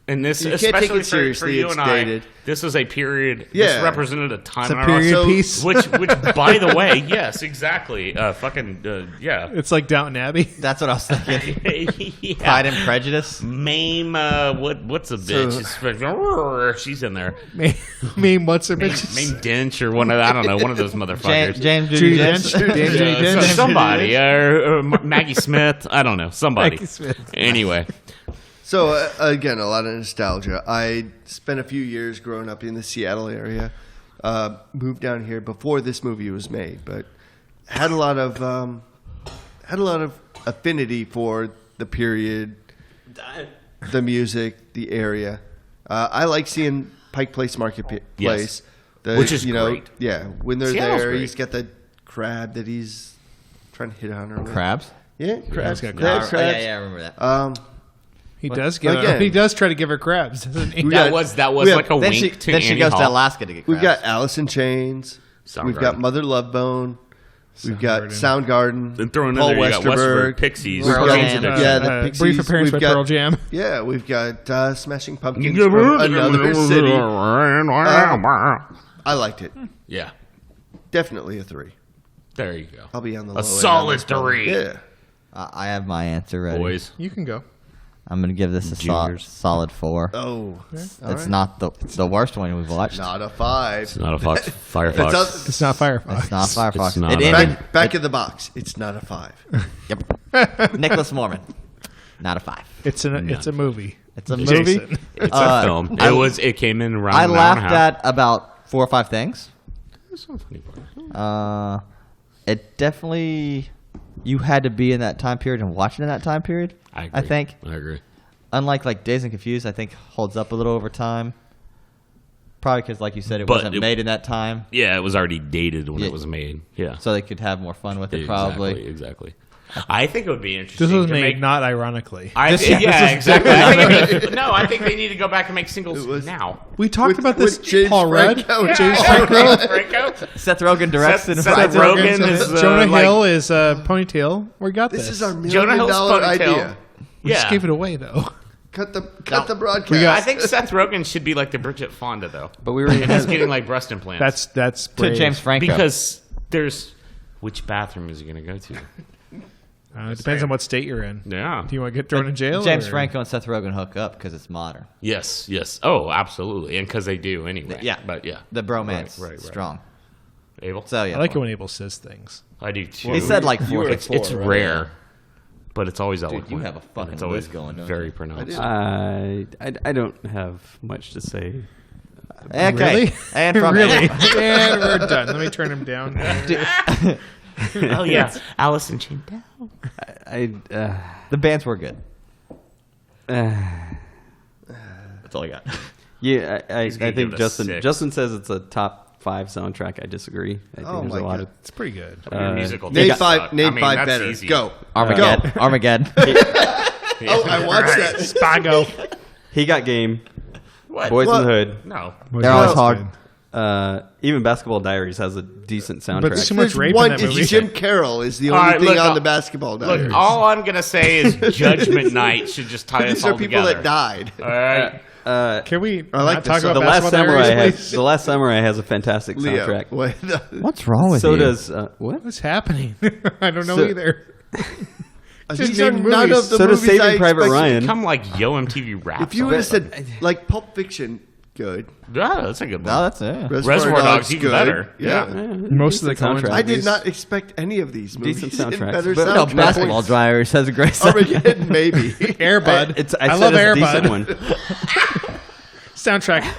And And this, You can't take especially it seriously, for you it's and I, dated. this is a period. Yeah. This represented a time It's a in our period lives. piece. Which, by the way, yes, exactly. Yeah. It's like Downton Abbey. That's what I was thinking. Yeah. Pride and Prejudice. Mame, what's a bitch? She's in there. Meme, what's her bitches? Mame Dench or one of those motherfuckers. James Judy Judy Dench. Dench. James Judy Dench. Somebody, or Maggie Smith. I don't know. Somebody. Maggie Smith. Anyway, So again, a lot of nostalgia. I spent a few years growing up in the Seattle area. Moved down here before this movie was made, but had a lot of affinity for the period, the music, the area. I like seeing Pike Place Marketplace, Yes. The, Which is know, great. Yeah, when they're Seattle's there, great. he's got the crab that he's trying to hit on her. with. Crabs? Yeah, crabs. he's got crabs. crabs. Yeah, I remember that. He does give. Again. He does try to give her crabs, doesn't he? We that got- was we have- like a then wink she, to then she Annie goes Hall. to Alaska to get We've crabs. got Alice in Chains. We've got Soundgarden. Mother Love Bone. We've got Soundgarden. Soundgarden. Then throw in Paul there, you got Westerberg, Pixies, We've Pearl got- Jam. Yeah, the Pixies. Brief appearance by We've got- Pearl Jam. Yeah, we've got Smashing Pumpkins from another city. I liked it. Yeah, Definitely a 3. there you go. I'll be on the low end on solid this one. 3. Yeah. I have my answer ready. Boys. You can go. I'm going to give this a Juniors. solid 4. Oh, It's not the worst one we've watched. not a 5. It's not a Fox, Firefox. It's not Firefox. It's not Firefox. It's not It a- ended. Back in the box. It's not a 5. Yep. Nicholas Mormon. Not a 5. It's a movie. It's a Jason. movie. It's a film. It came in around I an hour and a laughed half. at about 4 or 5 things. There's some funny parts. It definitely, you had to be in that time period and watch it in that time period. I agree. I think. I agree. Unlike like Dazed and Confused, I think holds up a little over time. Probably because, like you said, it But wasn't made in that time, Yeah, it was already dated when Yeah. it was made. Yeah. so they could have more fun with it. Probably. Exactly. I think it would be interesting. This was to made make, not ironically. Exactly. I think they need to go back and make singles now. We talked about this. With James Paul Rudd. Franco. James Franco. Seth Rogen directs it. Seth Rogen is Jonah like, Hill is Ponytail. We got this. This is our Jonah $1 Hill's million ponytail. idea. We just gave it away though. Cut the broadcast. I think Seth Rogen should be like the Bridget Fonda though. But we were And he's getting like breast implants. That's To brave. James Franco. because there's which bathroom is he going to go to? It depends on what state you're in. Yeah. Do you want to get thrown in jail? James or- Franco and Seth Rogen hook up because it's modern. Yes. Oh, absolutely. And because they do anyway. Yeah. But yeah. The bromance Right. strong. Abel? So yeah, I like it when Abel says things. I do too. he said like 4 it's rare, but it's always eloquent. you have a And fucking it's always list going, don't very you? pronounced. I don't have much to say. Okay. Really? And from Really? And we're done. Let me turn him down. Oh yeah, Allison Chain down. the bands were good. Uh, That's all I got. yeah, I He's gonna think give it a 6. Justin says it's a top 5 soundtrack. I disagree. I think Oh there's my a lot God. of It's pretty good. Your musical Name tastes five. suck. Name I mean, 5 that's better. easy. Go. Armageddon. Armageddon. Oh, I watched that. Spago. He Got Game, What? Boys What? in the Hood. No. They're always hard. Even Basketball Diaries has a decent soundtrack. But there's so much There's rape one. in that movie. It's Jim Carroll is the All only right, thing look, on the Basketball Diaries. Look, all I'm gonna say is Judgment Night should just tie These us all are people together. that died. All right. Can we I like not this talk song. about the Last Basketball Samurai Diaries, has please? The Last Samurai has a fantastic Leo. soundtrack. What? What's wrong with So you? does what? What's happening? I don't know So- either. Just These are name none movies. of the So does movies I Saving Private expected. Ryan. Come like Yo MTV Raps. If you would have said like Pulp Fiction, good. yeah, that's a good one. No, that's it. Reservoir Dogs even better. Yeah. Most of the comments. soundtrack. I did not expect any of these movies. Decent in soundtracks. Better But No, soundtracks. Basketball Diaries has a great sound. Armageddon, maybe. Airbud. I love said it's a Airbud. decent one. Soundtrack.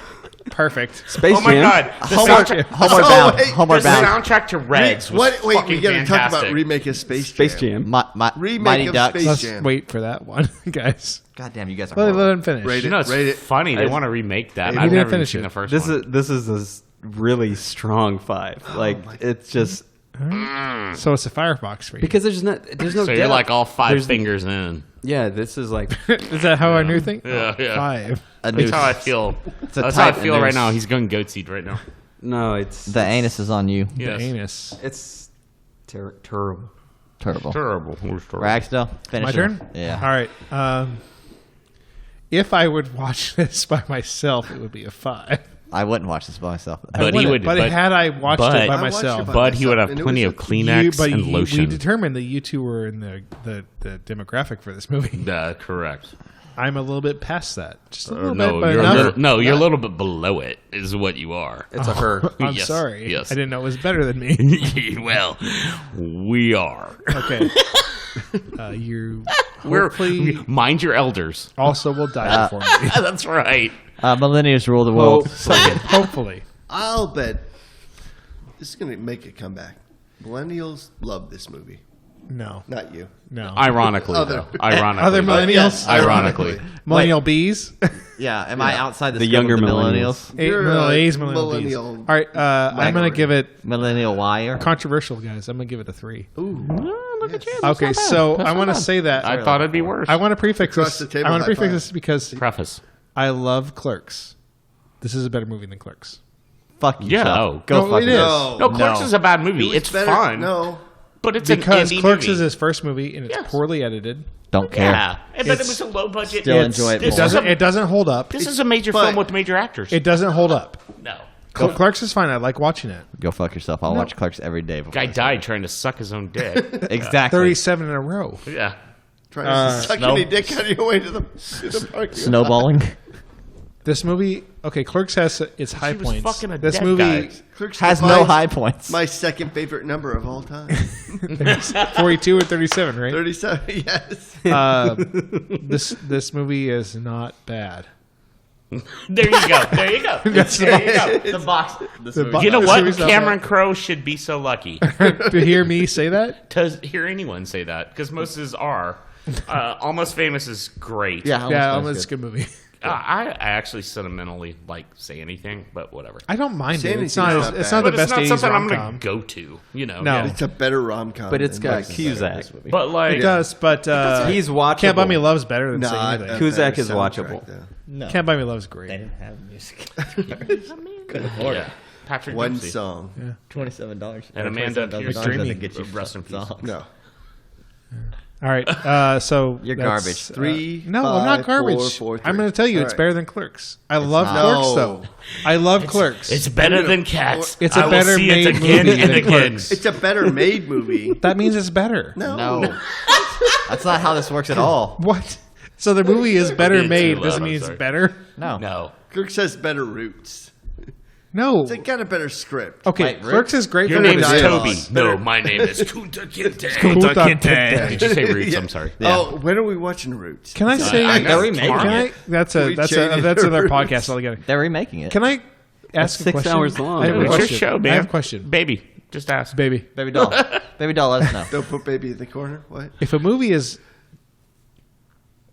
Perfect. Space Oh my Jam. God, the soundtrack, Homeward Oh, Bound. wait, Homeward the Bound. soundtrack to Reds was Wait, fucking we gotta fantastic. talk about remake of Space Jam. Space Jam. Remake Mighty of Ducks. Space Let's Jam. wait for that one, guys. God damn, you guys are Let horrible. him finish. Rate You know, it's Rate it. funny. They want to remake that. He I've didn't never even finish seen it. the first This one. is a really strong 5. Like it's just So it's a Firefox for you. because there's no So you're depth. like all 5 There's- fingers in. Yeah, this is like Is that how our new thing? Yeah, yeah. 5. That's how I feel. a That's how I tight- feel and right there's- now. He's going goatseed right now. no, it's The anus is on you. Yes. The anus. it's terrible. Terrible. Terrible. It was terrible. Ragsdale, finish My it. turn? Yeah. All right. if I would watch this by myself, it would be a 5. I wouldn't watch this by myself. But he would. But had I watched it by I watched myself, it by But he would have and it plenty was of Kleenex but and we lotion. determined that you two were in the demographic for this movie. Correct. I'm a little bit past that, just a little No, bit, but you're enough. you're a little bit below it. Is what you are. It's a her. I'm Yes, sorry. yes. I didn't know it was better than me. Well, we are. Okay. You hopefully Mind your elders. also will die before me. That's right. Millennials rule the world. Hopefully. I'll bet this is going to make a comeback. Millennials love this movie. No. Not you. No. Ironically, Other- though. Ironically. Other millennials? Yes, Ironically. Millennial B's? Yeah, am I outside the The scope younger of the millennials. You're Millennial a A's, millennial B's. millennial All right. I'm going to minority. give it Millennial wire. controversial, guys. I'm going to give it a 3. Ooh. Look at you. Okay, so I want to say that. I thought it'd be worse. I want to prefix Across this. the table, I want to high prefix five. this because Preface. I love Clerks. This is a better movie than Clerks. Fuck you. Yeah, Chuck. oh. Go No, fuck it yourself. is. No, Clerks is a bad movie. was It's better- fun. No. But it's Because an indie Clerks movie. is his first movie and it's Yes. poorly edited. Don't care. Yeah. But it It's- was a low budget. Still enjoy it This more. is a- It doesn't hold up. This is a major But- film with major actors. It doesn't hold up. No. Clerks is fine. I like watching it. Go fuck yourself. I'll watch Clerks every day. before Guy I see died trying to suck his own dick. it. Exactly. 37 in a row. Yeah. Trying to suck Snow- any dick out of your way to the parking lot. Snowballing. This movie, okay, Clerks has its high was points. fucking a This dead movie, guy. Clerks Has was no my- high points. My second favorite number of all time. 42 or 37, right? 37, yes. This movie is not bad. There you go. There you go. That's There you go. the box. You know This what? movie's not Cameron Crowe should be so lucky To hear me say that? to hear anyone say that because most of his are. Almost Famous is great. Yeah, Yeah, almost it's a good movie. I actually sentimentally like say anything, but whatever. I don't mind it. Sandy's It's not. not It's bad. not the But it's best not 80s something I'm rom-com. going to go to. You know. No. yeah. It's a better rom-com. But it's than got most of Cusack. this movie. But like, It does, but He's watchable. Can't Buy Me Love's better than Nah, Say Anything. a Cusack better is soundtrack, watchable. though. No. Can't Buy Me Love's great. They didn't have music. yeah. Patrick One Dempsey. song. $27. And Amanda $27 Pierce doesn't get you rest in peace. songs. No. All right, so You're that's, garbage. 3, no, I'm not 5, garbage. 4, 3. I'm going to tell you, All it's right. better than Clerks. I love not. Clerks, No. though. I love Clerks. It's better than Cats. It's a I will better see made it again movie and than again. Clerks. It's a better made movie. That means it's better. No. That's not how this works at all. What? So the movie is better Being too made loud, doesn't I'm mean it's sorry. better? No. No. Clerks has better roots. No. It's got a better script. Okay, Wait, Clerks is great Your for name is dialogue. Toby. No, my name is Kunta Kinte. Kunta Kinte. Did you say Roots? I'm sorry. Oh, when are we watching Roots? Can I say I They're know. remaking Can I? it. That's We changed another Roots. podcast altogether. They're remaking it. Can I ask a 6 question? hours long. I have a It's your question. show, man. I have a question. Baby, just ask. Baby, Baby doll. Baby doll, let us know. Don't put baby in the corner. What? if a movie is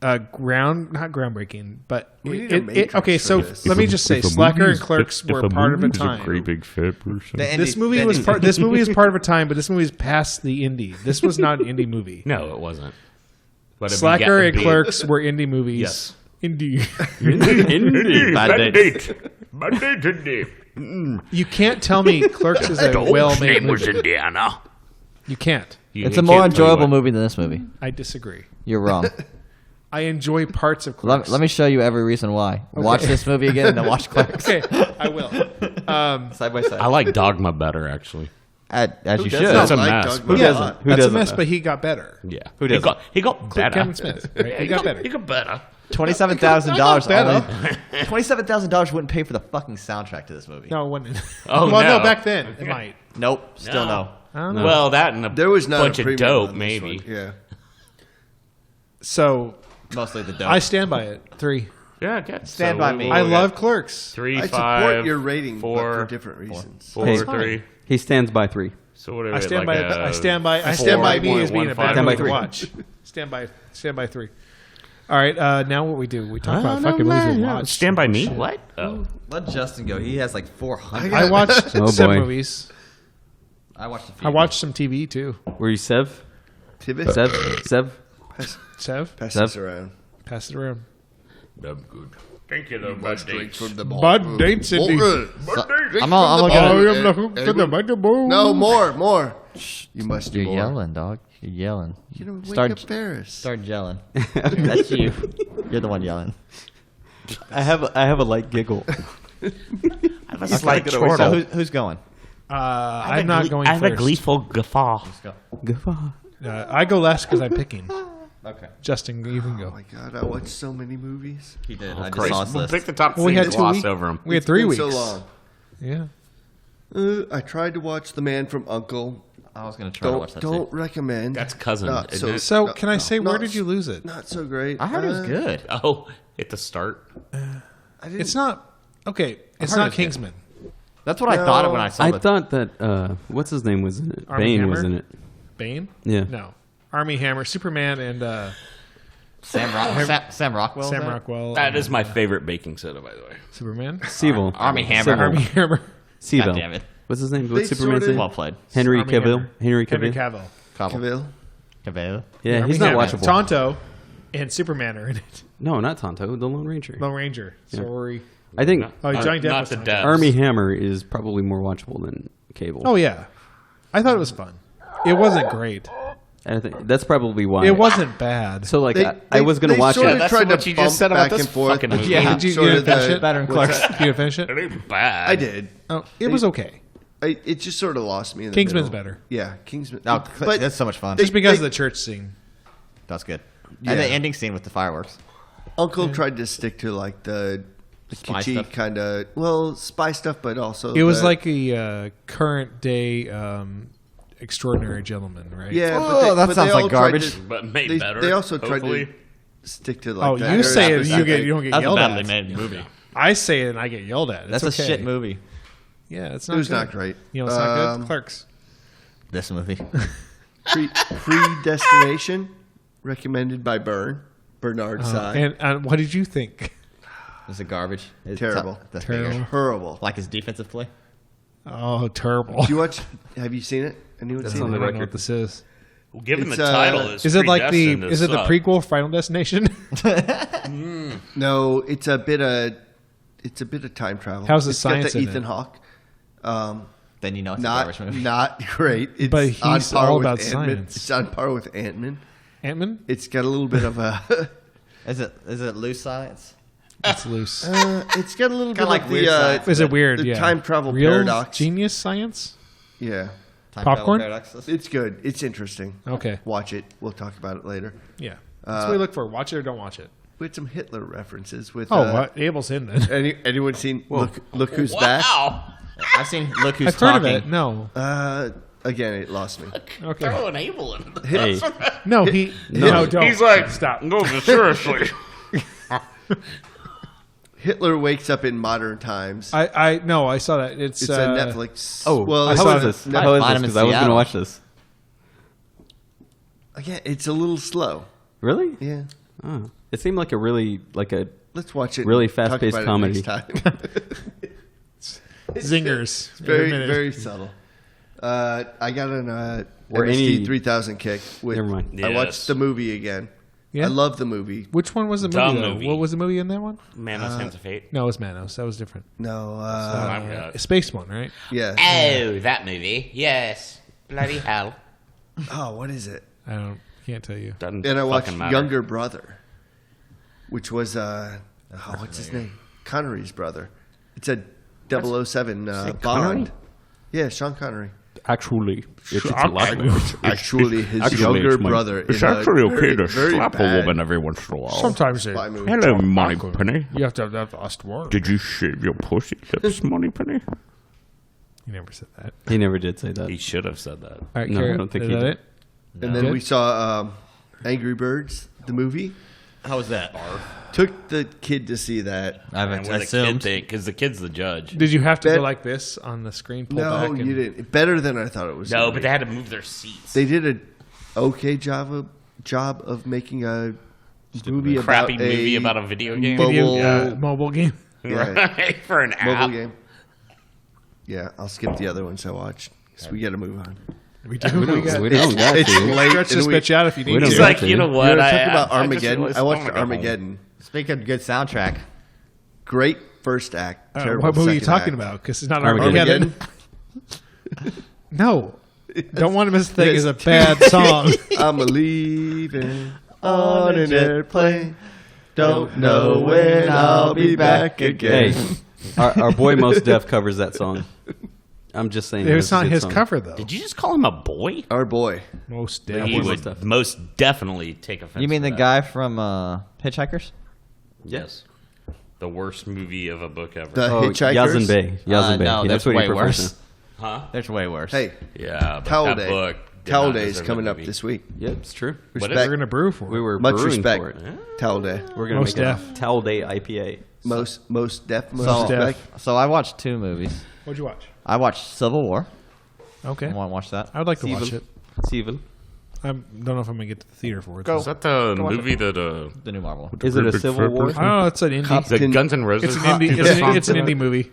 not groundbreaking, but We need a Matrix okay. for So this. let me just say, Slacker and Clerks were part of a time. big fat person. This movie was part. This movie is part of a time, but this movie is past the indie. This was not an indie movie. No, it wasn't. But Slacker and Clerks were indie movies. Yes. Indie. Bad date. Bad date today. You can't tell me Clerks is a well-made name was movie. Indiana. You can't. It's a more enjoyable movie than this movie. I disagree. You're wrong. I enjoy parts of Clerks. Let me show you every reason why. Watch this movie again and then watch Clerks. Okay, I will. Side by side. I like Dogma better, actually. As you does should. not That's a like mess. Dogma? Who doesn't? Who That's a doesn't? mess, but he got better. Yeah. Who doesn't? He got better. Kevin Smith, right? He got better. He got better. $27,000 better. only. $27,000 wouldn't pay for the fucking soundtrack to this movie. No, it wouldn't. Oh, well, no, no. back then it might. Nope. Still no. I don't know. Well, that and a There was not bunch a of premium dope, on this maybe. one. Yeah. So Mostly the dope. I stand by it. 3. Yeah, good. Stand by me. I love Clerks. 3, I 5, support your rating, but 4, for different reasons. 4, Hey. 3. He stands by 3. So what are I we, stand like by. a I stand by. I stand by me as being a better Stand by movie to 3. watch. Stand by 3. All right. Now what we do? We talk about fucking movies we watch. Stand by me? What? Oh. Let Justin go. He has like 400. I watched Oh, some boy. movies. I watched a few. I watched some TV too. Were you Sev? Tibbet, Sev? Sev, pass Sev? this around. pass it around. That's good. Thank you, though, bud. Bud dates Cindy. I'm gonna. I am the hook for the butterball. No, more. You must do You're more. yelling, dog. You're yelling. You know, wake Start- up Ferris. Start yelling. That's you. You're the one yelling. I have a light giggle. I have a slight So chortle. who's going? I'm not going I have first. a gleeful guffaw. I go last because I'm picking. Okay. Justin, you can Oh go. my god, I watched so many movies. He did. I just Christ. saw his We'll list. pick the top Well, we three had and 2 gloss weeks. over them. We had It's 3 been weeks. so long. Yeah. I tried to watch The Man from U.N.C.L.E. I was gonna try to watch that Don't too. recommend. That's Cousin, Not isn't it? So, no, can I say, where not- did you lose it? Not so great. I heard it was good. Oh, at the start. I didn't, It's not. Okay, it's heard not it was good. Kingsman. That's what I thought of when I saw I it. thought that what's his name was in it? Armie Bane Hammer? was in it. Bane? Yeah. No. Armie Hammer, Superman, and Sam Rockwell. Sam Rockwell. That is my favorite baking soda, by the way. Superman. Seville. Army Hammer. Armie Hammer. Seville. God damn it. What's his name? They What's Superman's sorta- name? Well played. Henry Armie Cavill. Hammer. Henry Henry Cavill. Cavill. Cavill. Cavill. Yeah, Armie he's not Hammer. watchable. Tonto and Superman are in it. No, not Tonto. The Lone Ranger. Lone Ranger. Sorry. I think Oh, Johnny Depp Not was the Tonto. Debs. Armie Hammer is probably more watchable than Cable. Oh, yeah. I thought it was fun. It wasn't great. I think that's probably why. It wasn't bad. So like, They- I was gonna they watch sorta it. That's tried what to you just bump said about back this and forth. fucking movie. between Did you sort didn't of finish the- it? Better than what's Clark's. that? You didn't finish it? It ain't bad. I did. Oh, it was okay. It just sort of lost me in the Kingsman's middle. better. Yeah, Kingsman. Oh, that's so much fun. Just because of the church scene. That's good. Yeah. And the ending scene with the fireworks. Uncle tried to stick to like the Spy kitschy stuff? kind of spy stuff, but also It was the- like a current day extraordinary gentleman, right? yeah. Oh, that but sounds they like all tried garbage. to- But made they, better. They also tried hopefully. to stick to like. Oh, the you say it, Harry you don't get That's a yelled badly at. made movie. I say it and I get yelled at. It's That's a okay. shit movie. Yeah, it's It not. was good. not great. You know, it's not Um, good. Clerks. This movie. Predestination, recommended by Bernard Tsai. And what did you think? It's a garbage. It's Terrible. That's Terrible. Terrible. Like his defensive play. Oh, terrible. Do you watch? Have you seen it? Anyone That's seen on I it? the don't know record. what this is. Well, given It's, the title, Is it like the? predestined to Is it the suck. prequel Final Destination? No, it's a bit of time travel. How's the It's science got the in Ethan it? Hawke. Then you know it's a garbage Not movie. not great. It's But he's on par all with about Ant-Man. science. It's on par with Ant-Man. Ant-Man? It's got a little bit of a. Is it loose science? It's loose. It's got a little bit like of weird the. science. Is it weird? the Yeah. time travel Real paradox. Genius science? Yeah, Time Popcorn? travel paradoxes? it's good. It's interesting. Okay. Watch it. We'll talk about it later. Yeah. That's what we look for. Watch it or don't watch it. We had some Hitler references with. Oh, what? Abel's in it. Anyone seen Look Who's Back? Wow. I've seen Look Who's I've heard Talking. of it. No. Again, it lost me. Okay. Throw an Abel in. Hey, No, no, don't. He's like, stop. No, seriously. Hitler wakes up in modern times. I saw that. It's It's a Netflix. oh, well, how it's is on this? Net- How is Find this? him in Because I was going to Seattle. watch this. Again, it's a little slow. Really? Yeah. Oh. It seemed like a really Let's watch it. Really and talk fast-paced about it comedy. next time. Zingers. very, Every minute. very subtle. I got an Were MST any- 3000 kick. With, Never mind. I Yes. watched the movie again. Yeah? I love the movie. Which one was the Dumb movie, though? movie. What was the movie in that one? Manos Hands of Fate. No, it was Manos. That was different. No, I've got. Space one, right? yeah. Oh, that movie. Yes. Bloody hell. Oh, what is it? Can't tell you. Doesn't And I watched fucking matter. Younger Brother, which was what's his name? Connery's brother. It's a 007 Bond. Connery? Yeah, Sean Connery. Actually, it's Actually, his Actually, younger it's my- brother. It's in a actually okay very, to very slap a bad woman every once in a while. Sometimes spy movie. Hello, Moneypenny. you have to have that last word. Did you shave your pussy lips, Moneypenny? You never said that. He never did say that. He should have said that. All right, No, Carrie, I don't think is he that did. it? And then Good. we saw Angry Birds, the movie. How was that? Took the kid to see that. I And what the kid think? Because the kid's the judge. Did you have to Bet- go like this on the screen? Pull back No, and- you didn't. Better than I thought it was. No, gonna but be. they had to move their seats. They did a okay job of making a movie about Crappy movie about a video game. mobile, mobile game. yeah, Right, for an mobile app. game. Yeah, I'll skip the other ones I watched because we got to move on. We do. We got We don't got It's to. late. stretch this and we- bitch out if you we need don't to. He's got like, to. you know You what? want to talk about I just Armageddon? realized I watched wanna go home. Armageddon. Speaking of good soundtrack, Great first act. Terrible what movie are you second talking act. about? Because it's not Armageddon. Armageddon. No. Don't want to miss a thing is a bad song. I'm a leaving on an airplane. Don't know when I'll be back again. Hey, our boy Most Def covers that song. I'm just saying. It's not a good his song. cover though. Did you just call him a boy? Our boy. Most He definitely. would most definitely take offense. You mean to the that. guy from Hitchhikers? Yes. The worst movie of a book ever. The Oh, Hitchhikers. Yazan Bey. Yazan Bey. No, Yeah, that's what he way prefers worse. Huh? There's way worse. Hey, Yeah, but Towel that Day. book. did Towel not Day is deserve coming that up movie. this week. Yeah, it's true. What Respect. We're gonna brew for it. We were Much brewing respect. for it. Towel Day. We're gonna Most make Def. a Towel Day IPA. Most deaf. So, Most respect. so I watched 2 movies. What'd you watch? I watched Civil War. Okay. I want to watch that. I would like to watch Steven. it. Steven. I don't know if I'm gonna get to the theater for it. Go. Is that the watch movie that The new Marvel. Is it a Rupert Civil War? I don't know. It's an indie. the Guns N' Roses? It's an indie. It's an indie movie.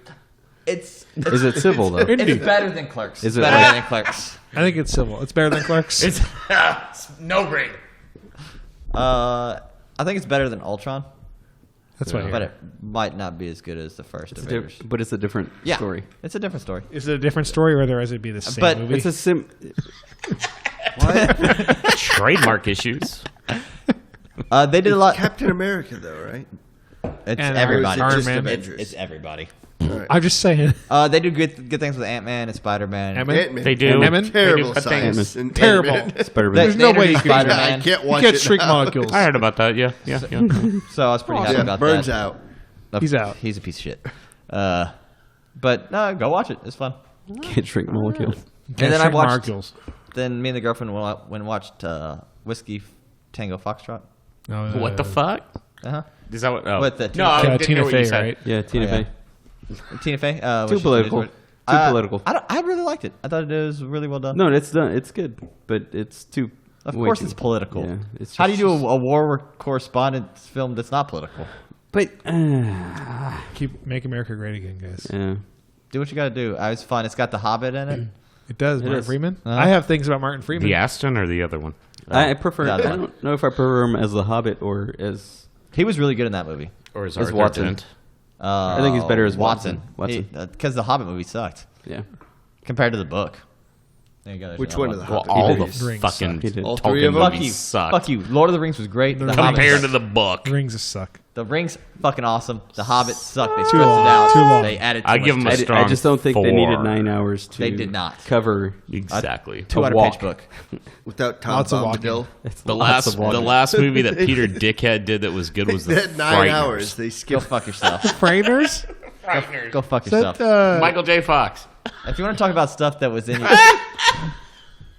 It's Is it civil though? Indie. better than Clerks. Is it better like- than Clerks? I think it's civil. It's better than Clerks. It's no grade. I think it's better than Ultron, That's what I hear. but it might not be as good as the first Avengers. But it's a different Yeah, story. it's a different story. Is it a different story, or otherwise it'd be the same But movie? It's a Trademark issues. They did a lot. Captain America, though, right? It's And everybody. Or is it Iron just Man. Avengers? It's everybody. I'm just saying. They do good things with Ant-Man and Spider-Man. Ant-Man? Ant-Man. They do. Ant-Man? They Terrible do good science. things. and Terrible. Ant-Man. Spider-Man. There's no way you can. Spider-Man. I can't You watch get it shrink now. molecules. I heard about that. Yeah. So I was pretty happy Yeah, about Burns that. out. He's out. He's a piece of shit. But no, go watch it. It's fun. Can't shrink molecules. And then I Shrink watched. molecules. Then me and the girlfriend went and watched Whiskey Tango Foxtrot. No, What the fuck? Uh-huh. Is that what? Oh. With the no, I didn't Tina hear what you Fey, said. right? Yeah, Tina Oh, yeah. Fey. Tina Fey. Too political. Too political. I really liked it. I thought it was really well done. No, it's done. It's good, but it's too. Of way course too- it's political. Yeah, it's How do you just- do a war correspondence film that's not political? But Keep Make America Great Again, guys. yeah, Do what you got to do. It was fun. It's got The Hobbit in it. It does. Martin is. Freeman. Uh-huh. I have things about Martin Freeman. The Aston or the other one? I prefer. Yeah, I don't know if I prefer him as the Hobbit or as. He was really good in that movie. Or is As Arthur Watson. Dent? I think he's better as Watson. Because the Hobbit movie sucked Yeah, compared to the book. There you go. there's Which another one of the Well, Hobbit all movies? the Rings fucking suck. He did. All Tolkien three of them? Fuck movies you. sucked. Fuck you. Lord of the Rings was great. The Hobbit Compared to sucked. the book. Rings suck. The Rings fucking awesome. The Hobbit sucked. They Too stretched long. it out. Too long. They added. I too give much them a to it. strong I just don't think they needed 4. 9 hours to. They did not. cover. Exactly. 200-page walk. book. Without Tom Lots of walking. Bombadil. It's The lots last of walking. the last movie that Peter Dickhead did that was good was the That 9 Frighteners. hours, they Go skipped. fuck yourself. Frighteners? Go fuck Is yourself. that, Michael J. Fox. If you want to talk about stuff that was in your,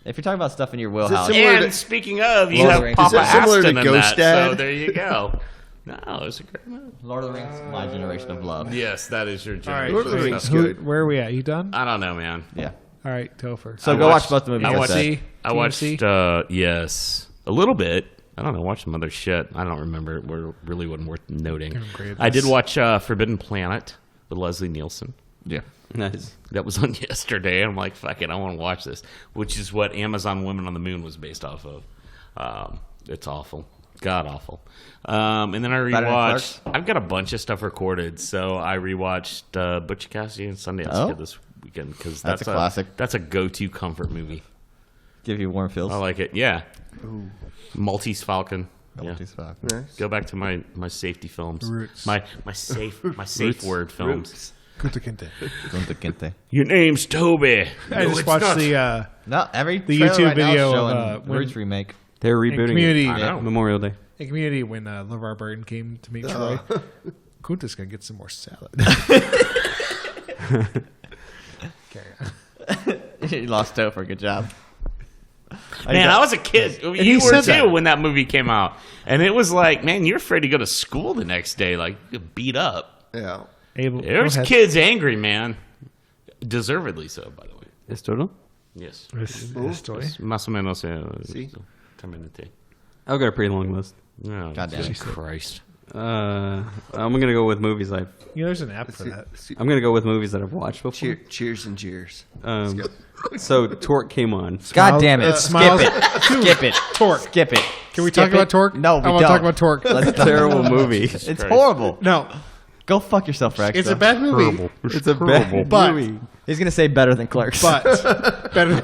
if you're talking about stuff in your wheelhouse, similar And to- speaking of, you Lord of have the Rings. Papa Is that similar to Aston in Ghost that, Dad? so there you go. No, it was a great movie. Lord of the Rings, my generation of love. Yes, that is your all generation. right. Lord of the Rings Who, good. where are we at? You done? I don't know, man. Yeah. All right, Topher. So I go watched- watch both the movies. I watched. TMC? I watched. TMC? Yes, a little bit. I don't know. Watched some other shit. I don't remember. It really wasn't worth noting. Oh, great. I did watch Forbidden Planet with Leslie Nielsen. Yeah. Nice. That was on yesterday. I'm like, fuck it, I want to watch this, which is what Amazon Women on the Moon was based off of. It's awful, god awful. And then I Better than rewatched. I've got a bunch of stuff recorded, so I rewatched Butch Cassidy and Sundance Oh. Kid this weekend because That's a classic. That's a go-to comfort movie. Give you warm feels. I like it. Yeah. Maltese Falcon. Yeah. Maltese Falcon. Nice. Go back to my safety films. Roots. My safe word films. Kunta Kinte. Kunta Kinte. Your name's Toby. I just it's watched not. the No, every The trailer YouTube right now is video of, showing when- Roots remake. They're rebooting Community. it. I know. Memorial Day. in Community when LeVar Burton came to meet Troy. Kunta's gonna get some more salad. Carry on. You lost Topher. Good job. Man, I was a kid. he You were said too that. when that movie came out, and it was like, man, you're afraid to go to school the next day, like beat up. Yeah. Abel, There's go ahead. kids angry, man. Deservedly so, by the way. ¿Es todo? Yes. Story. Más o menos. Sí. Terminate. I've got a pretty long list. Oh, God damn it. Jesus Christ. I'm gonna go with movies I've. You know, there's an app for that. I'm gonna go with movies that I've watched before. Cheers and jeers. So Torque came on. God damn it. It Skip smiles- it. Skip it. Torque. Skip it. Can we Skip talk about it. Torque? No, we I don't. want to talk about Torque. Let's not. Terrible movie. It's Christ. horrible. No, Go fuck yourself, Rex. it's a bad movie, It's a bad but movie. He's gonna say better than Clerks. but better.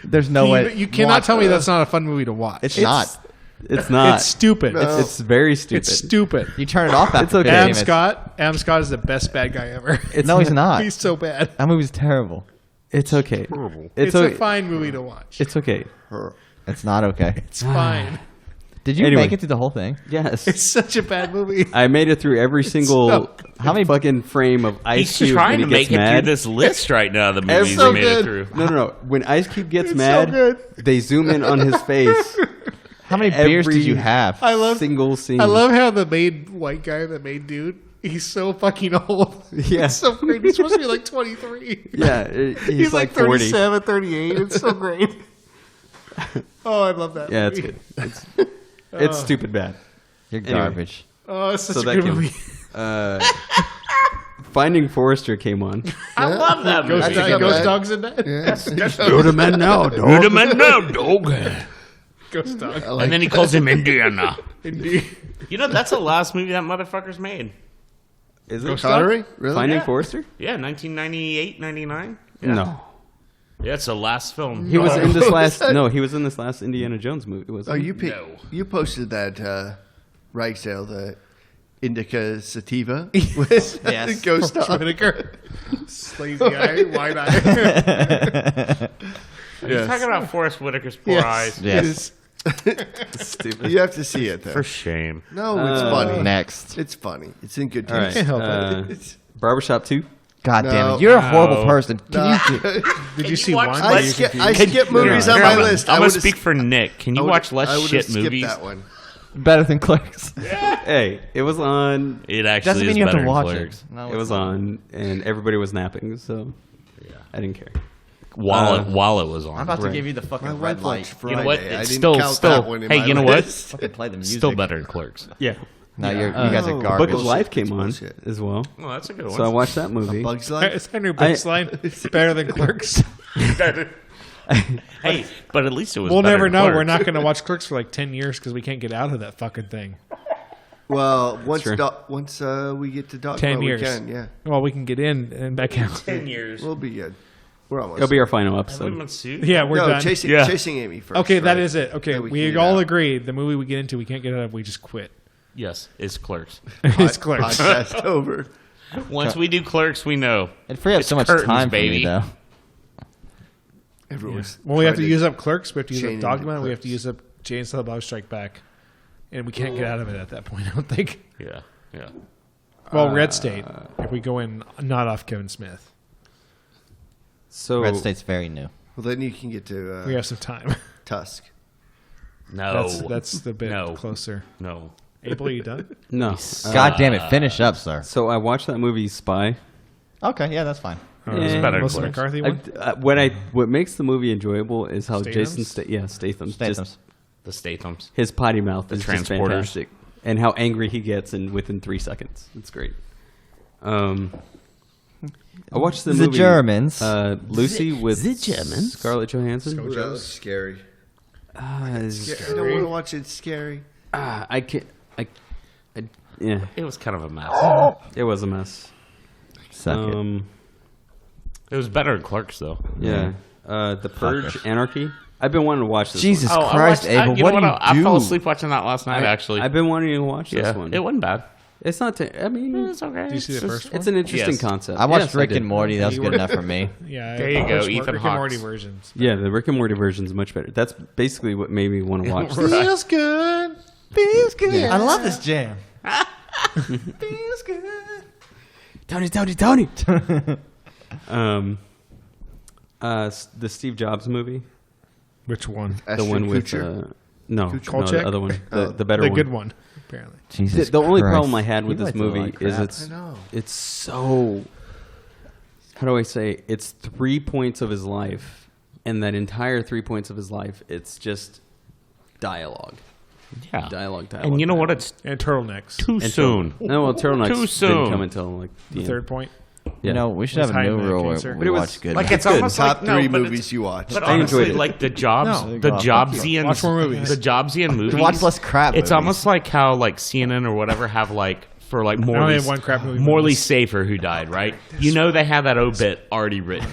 there's no way. You cannot tell me that's not a fun movie to watch. It's not. It's not. It's stupid. No. It's very stupid. It's stupid. You turn it off after It's okay. 15 Adam minutes. Scott. Adam Scott is the best bad guy ever. No, he's not. He's so bad. That movie's terrible. It's okay. It's okay. a fine movie to watch. It's okay. It's not okay. It's fine. Did you Anyway. make it through the whole thing? Yes. It's such a bad movie. I made it through every single so How many fucking frame of Ice He's Cube trying when to he gets make it mad. through this list right now. The movies so he made good. it through. No. When Ice Cube gets It's mad, so good. they zoom in on his face. How many beers Every- did you have? I love Single scene. I love how the main white guy, the main dude, he's so fucking old. Yeah. It's so great. He's supposed to be like 23. Yeah, he's like 40. 37, 38. It's so great. Oh, I love that. Yeah, it's movie. good. It's stupid bad. You're Anyway. garbage. Oh, it's such So a that good came- movie. Finding Forrester came on. I love that movie. That's not Ghost bad. Dog's in that? Yeah. Go to men now, Who the man now, dog? Ghost Dog. And then he calls him Indiana. Indeed. You know, that's the last movie that motherfucker's made. Is it Connery? Really? Finding Yeah. Forrester? Yeah, 1998, 99. Yeah. No. Yeah, it's the last film. He was in this last. No, he was in this last Indiana Jones movie. Was Oh, he? you you posted that Ragsdale, the Indica Sativa with Yes. Ghost Dog. Whitaker. Slazy eye, wide eye. You're talking about Forrest Whitaker's poor eyes. Yes. Stupid. You have to see it though. For shame. No, it's funny. Next. It's funny. It's in good All right. taste. help It's- Barbershop 2. God No. damn it. You're a horrible person. No. Did you see watch one? Let's- Are you skip confused? movies on Here, my I'm list. I'm I going to would've speak for Nick. Can you watch less I would've shit skipped movies? that one. Better than Clerks. Hey, it was on. It actually Doesn't is mean you have better to than watch Clerks. it. No, It it's was not. on, and everybody was napping, so I didn't care. While it was on. I'm about to Right. give you the fucking My red wife light. watched Friday. You know what? I It's didn't still count that one in hey, my you know what? list. Fucking play the music. Still better than Clerks. Yeah. No, you guys are garbage. Book of Life came on bullshit. as well, Well, that's a good one. so I watched that movie. Bugs Life. Is that new baseline? It's better than Clerks. Hey, but at least it was. We'll better never than know. Clerks. We're not going to watch Clerks for like 10 years because we can't get out of that fucking thing. Well, once True. we get to Dogma, 10 we years. can. Yeah, Well, we can get in and back out. 10 years. we'll be good. We're almost. It'll be our final Have we episode. been sued? Yeah, we're no, done. chasing Yeah. chasing Amy first. Okay, that right? is it. Okay, Yeah, we we can get all out. agreed. The movie we get into, we can't get out of. We just quit. Yes, it's Clerks. It's Clerks. Podcast over. Once we do Clerks, we know. It'd free up It's so much curtains, time baby. for me, though. Everyone's. Well, we have to trying use up Clerks. We have to use chain up Dogma. into We have to Clerks. use up Jay and Silent Bob Strike Back, and we can't get out of it at that point. I don't think. Yeah, yeah. Well, Red State. If we go in not off Kevin Smith, So Red State's very new. Well, then you can get to we have some time. Tusk. No. That's the bit No. closer. No. Abel, are you done? no. God damn it. Finish up, sir. So I watched that movie Spy. Okay, yeah, that's fine. It's Yeah. better than Melissa Melissa McCarthy McCarthy one. What makes the movie enjoyable is how Statham's? Statham. Statham's. Just The Statham's. his potty mouth is just transporters. fantastic, and how angry he gets within 3 seconds. It's great. I watched the The movie Germans. Lucy with the Germans? Scarlett Johansson. Ooh, that was scary. Ah, I don't want to watch it. It's scary. I can't. Yeah, It was kind of a mess. it was a mess. Suck it. It was better than Clerks, though. Yeah. The Purge, Fuckers. Anarchy. I've been wanting to watch this. Jesus one. Christ, Abel, you what know do you I do? fell asleep watching that last night, actually. I've been wanting to watch yeah, this one. it wasn't bad. It's not. I mean, It's okay. Did you see the it's, first one? it's an interesting Yes. concept. I watched Yes, Rick did. and Morty. That was You good were- enough for me. Yeah, There you I go, watched Ethan Rick and Hawks. Morty versions. Yeah, the Rick and Morty version is much better. That's basically what made me want to watch this. Feels good. Feels good. I love this jam. Feels good. Tony. The Steve Jobs movie, Which one? the one with Kutcher? no, Kolchak? the other one, the better The one. good one, apparently. Jesus The only Christ. problem I had with You this like to movie like is crap. it's I know. it's so. How do I say? It's 3 points of his life, and that entire 3 points of his life, it's just dialogue. Yeah. Dialogue. And you know what? It's And turtlenecks. too And soon. No, well, Turtlenecks Too soon. didn't come until like The third point. Yeah. You know, we should Was have a high new in the rule where cancer. we But it was watch good. Like it's Good. almost Top like, no, three but movies it's- you watch. But I enjoyed honestly, it. like the Jobs, No. the Fuck Jobsians, Watch more movies. The Jobsian movies. watch less crap It's movies. almost like how like CNN or whatever have like for like only Morley, have one crap movie Morley movies. Safer who died, right? You know they have that obit already written.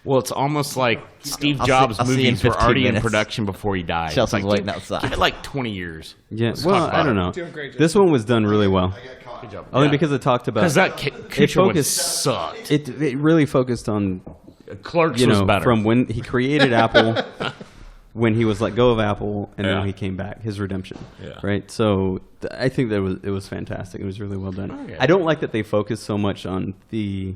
Well, it's almost like Steve I'll Jobs' see you in movies were 15 already in minutes. production before he died. Chelsea's It's like, waiting give- outside. Give it like 20 years. Yeah. Let's Well, talk about I don't it. know. Doing great, This one was done really well. Good job. Only Yeah. because it talked about Because that creature one focused- sucked. it really focused on Clerks was better. from when he created Apple, when he was let go of Apple, and Yeah. now he came back, his redemption. Yeah. Right. So I think that it was fantastic. It was really well done. Okay. I don't like that they focus so much on the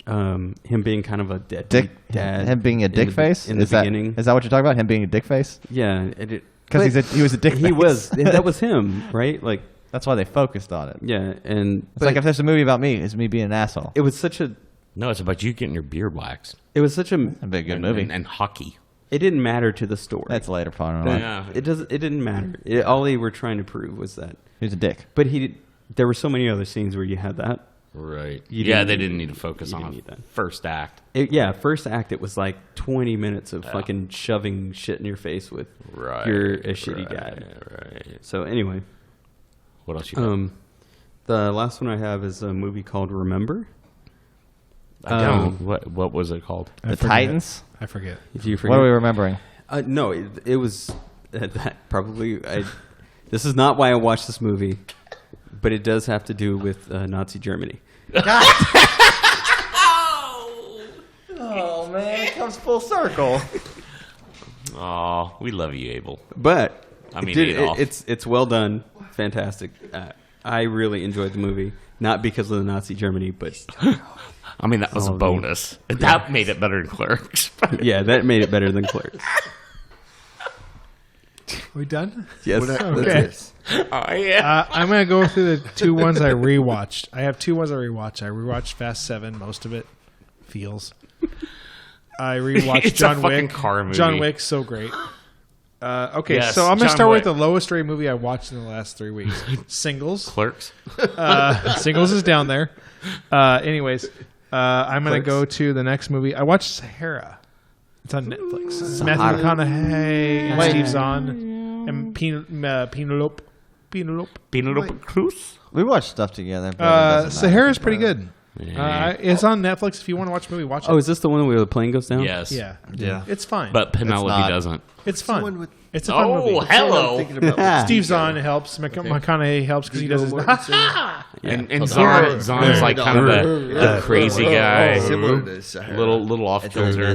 him being kind of a Dick, dad, him being a in dick the- face. in Is the that beginning. is that what you're talking about? Him being a dick face? Yeah, Because but he was a dick. He face. was. That was him, right? Like, That's why they focused on it. yeah, and It's like if there's a movie about me, it's me being an asshole. it was such a. No, it's about you getting your beard waxed. It was such a. That'd be a good movie. And hockey. It didn't matter to the story. That's later part on. Yeah. It doesn't. It didn't matter. All they were trying to prove was that. He's a dick. But there were so many other scenes where you had that. Right. You Yeah, didn't- they didn't need to focus you on didn't need that. first act. First act, it was like 20 minutes of fucking shoving shit in your face with Right. you're a shitty dad. Right. So anyway, What else you got? the last one I have is a movie called Remember. I don't. What was it called? I The forget. Titans. I forget. If you What forget, are we remembering? no, it was that probably. This is not why I watched this movie, but it does have to do with Nazi Germany. Oh man, it comes full circle. Oh, we love you, Abel. But I mean, dude, Adolf. it's well done, fantastic. I really enjoyed the movie, not because of the Nazi Germany, but I mean, that was a Oh, bonus. That made it better than Clerks. yeah, that made it better than Clerks. We done? Yes, What's Okay. this? Oh, yeah. I'm gonna go through the two ones I rewatched. I have two ones I rewatched. I rewatched Fast 7, most of it feels. I rewatched It's a John fucking Wick. car movie. John Wick, so great. Okay, Yes, so I'm gonna John start Wick. with the lowest rated movie I watched in the last 3 weeks. Singles. Clerks. Singles is down there. Anyways, I'm gonna Clerks. go to the next movie. I watched Sahara. It's on Netflix. It's Matthew McConaughey and Wait. Steve Zahn and Penelope. Penelope Cruz. We watched stuff together. But it doesn't matter. Sahara's pretty good. Yeah. It's on Netflix. If you want to watch a movie, watch it. Oh, is this the one where the plane goes down? Yes. Yeah, Yeah. it's fine. But Penelope not. doesn't. it's The one fun. with It's a fun Oh, movie. I'm hello. thinking about Steve Zahn helps. McConaughey helps because he does his. And Zahn is like kind of the crazy guy. similar to Sahara. little off kilter.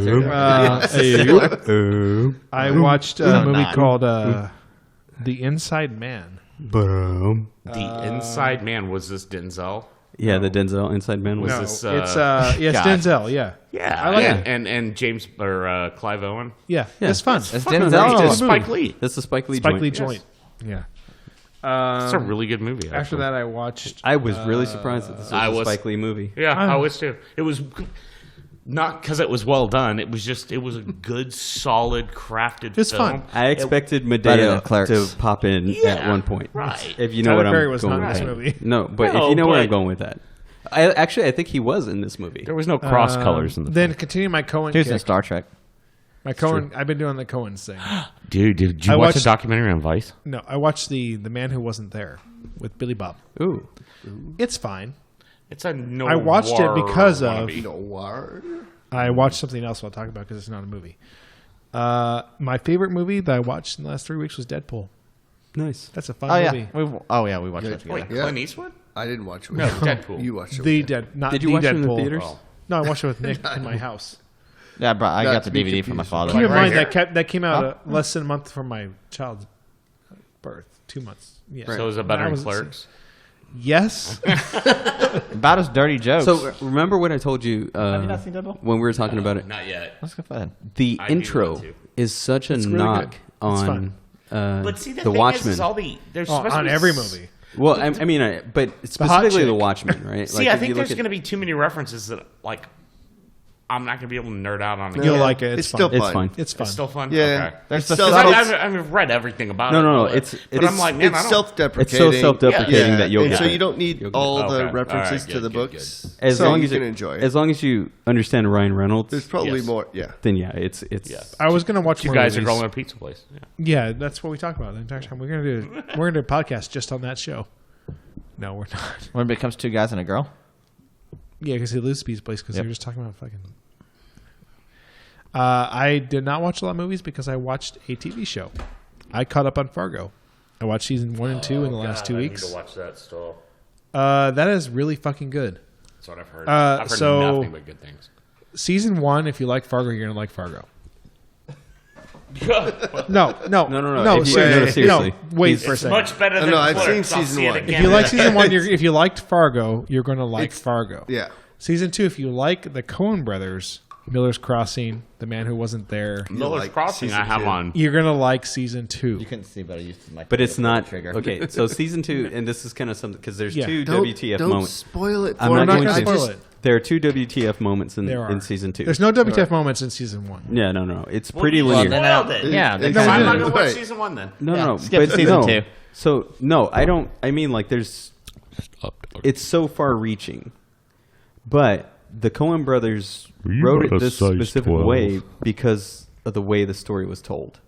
I watched a movie not. called The Inside Man. The Inside Man, was this Denzel? Yeah, the Denzel Inside Man was No, this, it's God. Denzel. Yeah, Yeah. I like it. And James or Clive Owen. yeah, it's fun. It's Fucking Denzel. great. or It's what? Spike Lee. That's the Spike Lee Spike joint. Lee Yes. joint. Yeah. It's a really good movie. After actually. that, I watched. I was really surprised that this was I a was- Spike Lee movie. Yeah, I was too. It was not because it was well done. It was a good, solid, crafted It's film. fun. I expected Better than Medea Clerks. to pop in at Yeah, one point. right. If you know Tyler what I'm Perry was going not in with this that. movie. No, but No, if you know where but- I'm going with that. I think he was in this movie. There was no cross colors in the Then continue my Cohen. He was in kick. Star Trek. My Cohen. I've been doing the Cohen's thing. Dude, did you I watch watched- a documentary on Vice? No, I watched the Man Who Wasn't There with Billy Bob. Ooh. It's fine. It's a no. I watched it because of- Noir. I watched something else I'll talk about because it's not a movie. My favorite movie that I watched in the last 3 weeks was Deadpool. Nice. That's a fun Oh movie. yeah. We watched that together. Wait, Clint Eastwood? I didn't watch it. No. Deadpool. You watched it. The Dead, not Did you the watch it in the Deadpool. theaters? Oh. No, I watched it with Nick in my house. Yeah, I got Not the to be DVD from my confused father. Keep in right mind here? that came out less than a month from my child's birth. 2 months. Yeah. So is it better I than was- Clerks? Yes. About as dirty jokes. So remember what I told you Have you not seen Deadpool? when we were talking about it? Not yet. Let's go ahead. The I do intro want to. is such a really knock good. It's on But see, the The thing Watchmen. is all the there's Oh, supposed to on be every s- movie. Well, I mean, but hot specifically the chick. Watchmen, right? See, Like, I if think you look there's at- going to be too many references that like I'm not going to be able to nerd out on it. You'll Yeah, like it. It's still fun. It's fun. fine. It's fun. It's still fun. Yeah. Okay. There's It's the self- subtle- I've read everything about No, it. no, but- it's But I'm like, man, It's I don't. self-deprecating. It's so self-deprecating that you'll and get so it. you don't need You'll get all it. the Okay. references All right, to good, the good, books. As so long you as can enjoy it. As long as you understand Ryan Reynolds, There's probably Yes. more. Yeah. then yeah, it's Yes. I was gonna watch You more guys are movies. going to a pizza place. Yeah. Yeah, that's what we talk about the entire time. We're gonna do a podcast just on that show. No, we're not. When it becomes two guys and a girl. Yeah, because he loses Pizza Place because they're just talking about fucking. I did not watch a lot of movies because I watched a TV show. I caught up on Fargo. I watched season 1 and 2 in the last 2 weeks. I need to watch that still. That is really fucking good. That's what I've heard. I've heard nothing but good things. Season 1, if you like Fargo, you're gonna like Fargo. No. Seriously. No, wait for a second. Much better than I've Clerks. seen I'll season see it 1. again. If you like season 1, if you liked Fargo, you're gonna like Fargo. Yeah. Season 2, if you like the Coen brothers, Miller's Crossing, The Man Who Wasn't There, Miller's like Crossing, season I have 2. on. you're gonna like season 2. You couldn't see, but I used my. But it's not trigger. okay. So season 2, and this is kind of something because there's Yeah. two Don't WTF don't moments. spoil it. I'm for not not me. gonna going to spoil it. There are two WTF moments in There are. season 2. There's no WTF moments in season 1. Yeah, no. It's pretty Well, linear. then Yeah, It's- they So I'm kinda not do. going to watch Right. season 1 then. No. skip But season no. 2. So no, I don't. I mean, like, there's. It's so far-reaching, but the Coen brothers wrote it this specific way because of the way the story was told.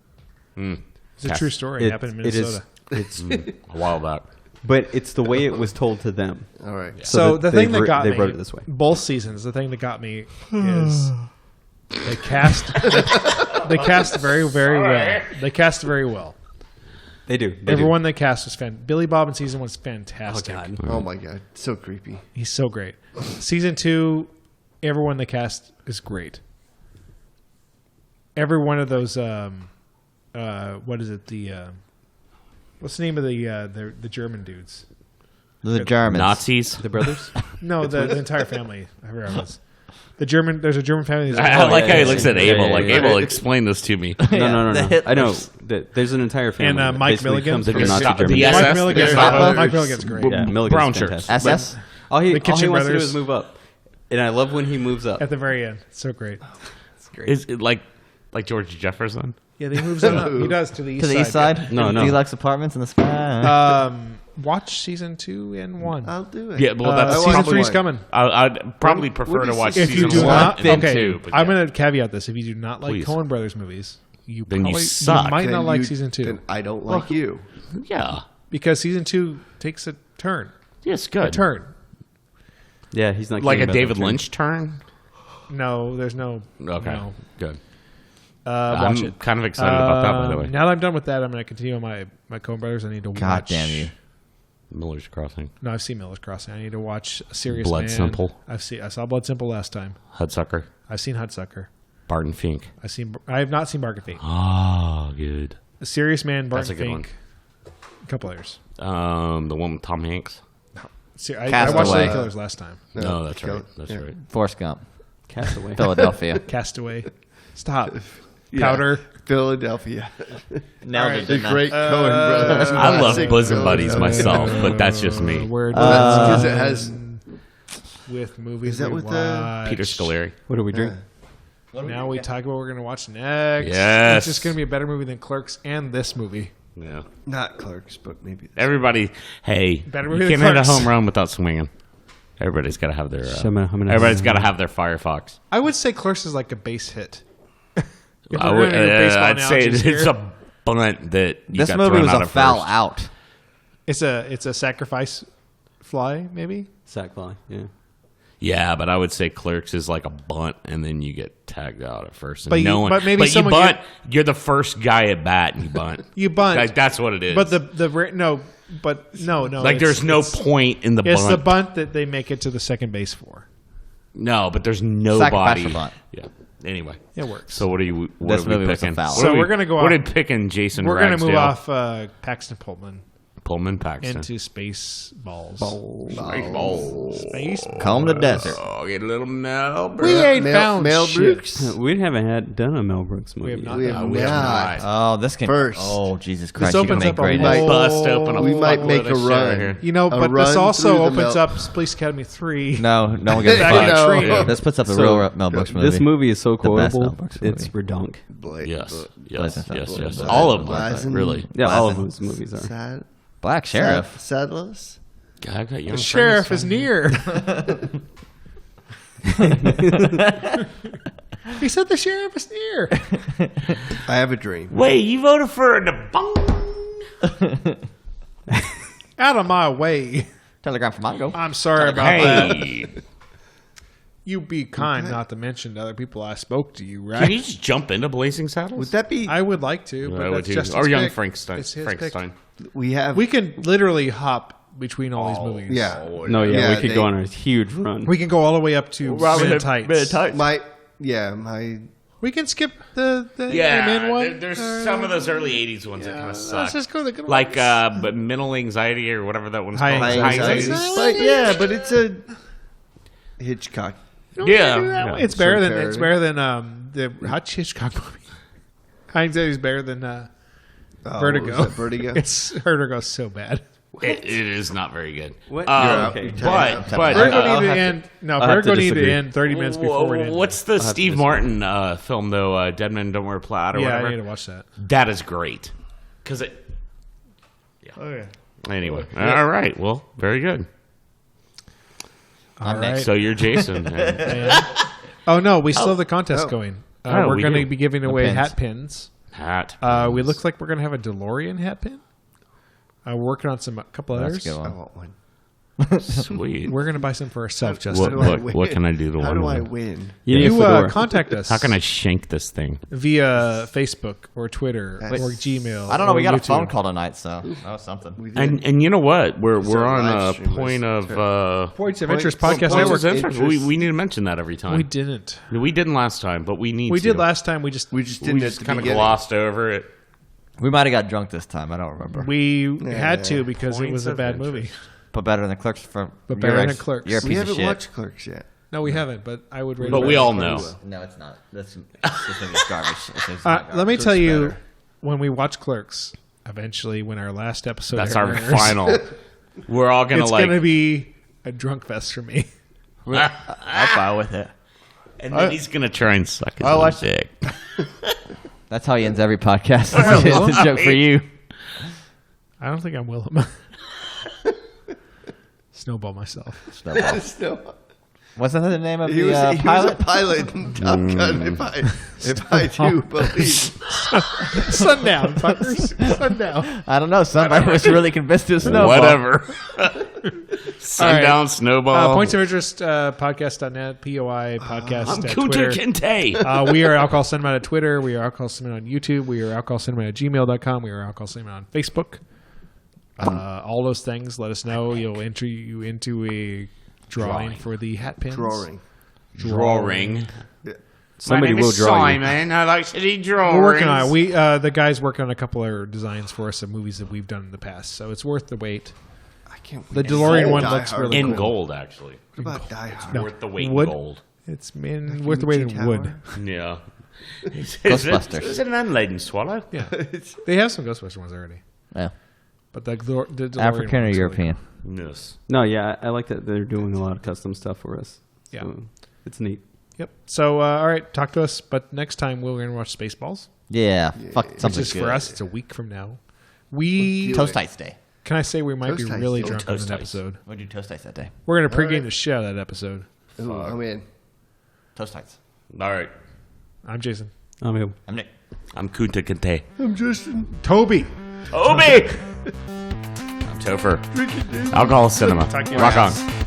It's a true story. It happened in Minnesota. It's A while back. but it's the way it was told to them. All right. So that the thing that they got me, wrote it this way. both seasons, the thing that got me is they cast very, very well. They cast very well. They do. They Everyone they cast was fantastic. Billy Bob in season 1 was do. fantastic. Oh God. Oh my god, so creepy. He's so great. Season 2, everyone they cast is great. Every one of those, what is it? What's the name of the German dudes? The Germans. Nazis. The brothers. No, the entire family. I forgot what it was. There's a German family. I like how he looks at Abel. yeah, Like, yeah. Abel, explain this to me. No. the Hitlers. I know that there's an entire family. And, that Mike basically Milligan. comes from The Nazi Gestapo- Germany. the Mike SS Milligan's Gestapo. Mike Milligan's great. Yeah, Milligan's Brown fantastic. shirts. SS. All he Kitchen wants to do Brothers. is move up, and I love when he moves up. At the very end. So great. Is it like George Jefferson? Yeah, he moves on up. He does to the east To the east side. No. Deluxe apartments in the sky. Watch season 2 and 1. I'll do it. Yeah, well, that's season probably 3's one. coming. I'd probably prefer What to is watch If you season do 1 not, and okay, 2. but I'm yeah. going to caveat this. If you do not like Please. Coen Brothers movies, you Then you probably suck. might Then not like you- season 2 Then I don't like you. Yeah. because season 2 takes a turn. Yes, good. A turn. Yeah, he's not Like kidding a about the David turn. Lynch turn? No, there's no. Okay, No. good. Watch I'm it. kind of excited about that, by the way. Now that I'm done with that, I'm going to continue on my Coen Brothers. I need to watch. God damn you. Miller's Crossing. No, I've seen Miller's Crossing. I need to watch Serious Blood Man. Simple. I saw Blood Simple last time. Hudsucker. I've seen Hudsucker. Barton Fink. I have not seen Barton Fink. Oh, good. A Serious Man, That's Barton a good Fink. A couple others. The one with Tom Hanks. I watched Castaway. The Killers last time. No, that's go- right. That's yeah. right. Forrest Gump. Castaway. Philadelphia. Castaway. Stop. Yeah. Powder. Philadelphia. Nailed it, The didn't I? great Coen brothers. I love classic bosom buddies Philadelphia. myself, but that's just me. We're That's because it has. with movies Is that we with the- watch. Peter Scolari. What do we drink? Now we talk about what we're going to watch next. Yes. It's just going to be a better movie than Clerks and this movie. Yeah. Not Clerks, but maybe. Everybody, hey, Better you movie can't than hit a Clerks. home run without swinging. Everybody's got to have their. Shama- Everybody's got to have their Firefox. I would say Clerks is like a base hit. If I we're would, gonna do baseball I'd say analogies it's here, a bunt that you This got movie thrown was out a of foul first. out. it's a sacrifice fly, maybe. Sack fly. Yeah. Yeah, but I would say Clerks is like a bunt, and then you get tagged out at first. And But you- no one, but maybe you someone bunt. You're the first guy at bat, and you bunt. You bunt. Like, that's what it is. But no. like there's no point in the It's bunt. the bunt that they make it to the second base for. No, but there's nobody. Sacrifice or bunt. Yeah. Anyway, It works. so what are you? What This are we movie was a picking? foul. What So are we- we're gonna go What off- did picking Jason? We're going to move Ragsdale, off Paxton Pullman Pullman Paxton. into space balls. Space. Comb the desert. Oh, get a little Mel. We ain't Mel- found Mel shit. Brooks. We haven't done a Mel Brooks movie. We have not. We have we have not. Oh, this can. First. Oh, Jesus Christ. This You can opens make up a great. whole- Bust open a We might make fuckload a of shit run. right here. You know, A but run this also through the opens Mel- up Police Academy 3. No one gives a Back in fuck. the tree. Yeah. This puts up a So, real Mel Brooks movie. This movie is so The best Mel quotable. Brooks It's movie. redonk. Yes, Blazing yes, Saddles. all of them, Blazing- really. Yeah, all of Blazing. those movies are. Sad, Black Sheriff. Sadless. God, I got young The sheriff friends. is near. He said the sheriff is near. I have a dream. Wait, you voted for the bong? Out of my way. Telegram from Mongo. I'm sorry about that. Hey, you'd be kind not to mention to other people I spoke to you, right? Can you just jump into Blazing Saddles? Would that be? I would like to, but I would that's too. Justin's Or Young pick. Frankenstein. It's his Frankenstein. We can literally hop between all these movies. Yeah. No, Yeah, we could go on a huge run. We can go all the way up to Men in Tights. My. We can skip the Yeah, Men one. there's some of those early 80s ones that kind of suck. Let's just go to the good Like ones. but mental anxiety or whatever that one's High called. anxiety. But it's a Hitchcock. Yeah. It's better than the Hot Hitchcock movie. High anxiety is better than Vertigo. Was that Vertigo? It's Vertigo's so bad. It is not very good. What? Okay. But Vertigo needed to end. No, I'll have Vertigo to needed to disagree. end 30 minutes before it ended. what's the Steve Martin film though? Dead Men Don't Wear Plaid or Yeah, whatever. I need to watch that. That is great because it. Yeah. Oh yeah. Anyway, all right. Well, very good. All right. So you're Jason. and Oh no, we still have the contest going. We're we going to do. be giving away pins. hat pins. Hat. We look like we're going to have a DeLorean hat pin. We're working on a couple That's others. a good I one. want one. Sweet. We're going to buy some for ourselves, Justin. What can I do to How win do I one? win? You need a You fedora. contact us. How can I shank this thing? via Facebook or Twitter That's- or Gmail? I don't know. or We got a YouTube. phone call tonight, so that was something. We did. And you know what? We're on live a stream point was of Points of Interest Points- Podcast Points Network. of interest. interest. We need to mention that every time. We didn't. We didn't last time, but we need We to. did last time. We just didn't at the kind of beginning. glossed over it. We might have got drunk this time. I don't remember. we had to because it Points was a of bad interest. movie. But better than Clerks for. But better than Clerks. You're a We piece of haven't shit. watched Clerks yet. No, we haven't. But I would rate But it we better. all know. No, it's not. This movie's garbage. It's not Let me garbage. tell you, better. when we watch Clerks, eventually, when our last episode That's our airs, final. We're all gonna It's like, going to be a drunk fest for me. I'm fine with it. and then he's gonna try and suck his I own watched- dick. That's how he ends every podcast. It's a joke for you. I don't think I'm Willem. Snowball myself. Snowball. Wasn't that the name of He the was a pilot? pilot in Top Gun, if I do believe. Sundown, fuckers. Sundown. I don't know. Somebody was really convinced it was Snowball. Whatever. Sundown, Snowball. Points of Interest podcast.net, POI podcast I'm at Kunta Twitter. Kinte. We are Alcohol Cinema at Twitter. We are Alcohol Cinema on YouTube. We are Alcohol Cinema at gmail.com. We are Alcohol Cinema on Facebook. All those things, let us know. You'll enter you into a drawing for the hat pins. Drawing. Drawing. Somebody My name will is draw you. Simon. I like to do drawings. We're working on it. We the guys working on a couple of designs for us of movies that we've done in the past, so it's worth the wait. I can't The wait. DeLorean one Die looks Hard. really in cool. gold, actually. What about Die Hard? No. Worth the weight Wood? in gold. It's worth the wait in Tower? wood. Yeah. Ghostbusters. Is it an unladen swallow? Yeah, they have some Ghostbusters ones already, Yeah. but the DeLorean African one or looks really European? Yes. No, yeah, I like that they're doing a lot of custom stuff for us. Yeah. So it's neat. Yep. So, all right, talk to us. But next time we're going to watch Spaceballs, Yeah. Fuck which something is good. for us. It's a week from now. We Toast Tights Day. can I say we might be Toast really Tights. drunk on Toast that Tights. episode. We'll do Toast Tights that day. We're going to pregame right. the shit out of that episode. Ooh, I'm in. Toast Tights. All right. I'm Jason. I'm I'm Nick. I'm Kunta Kinte. I'm Justin. Toby. Obi! I'm Topher. Alcohol Cinema. Talk to you Rock later. on.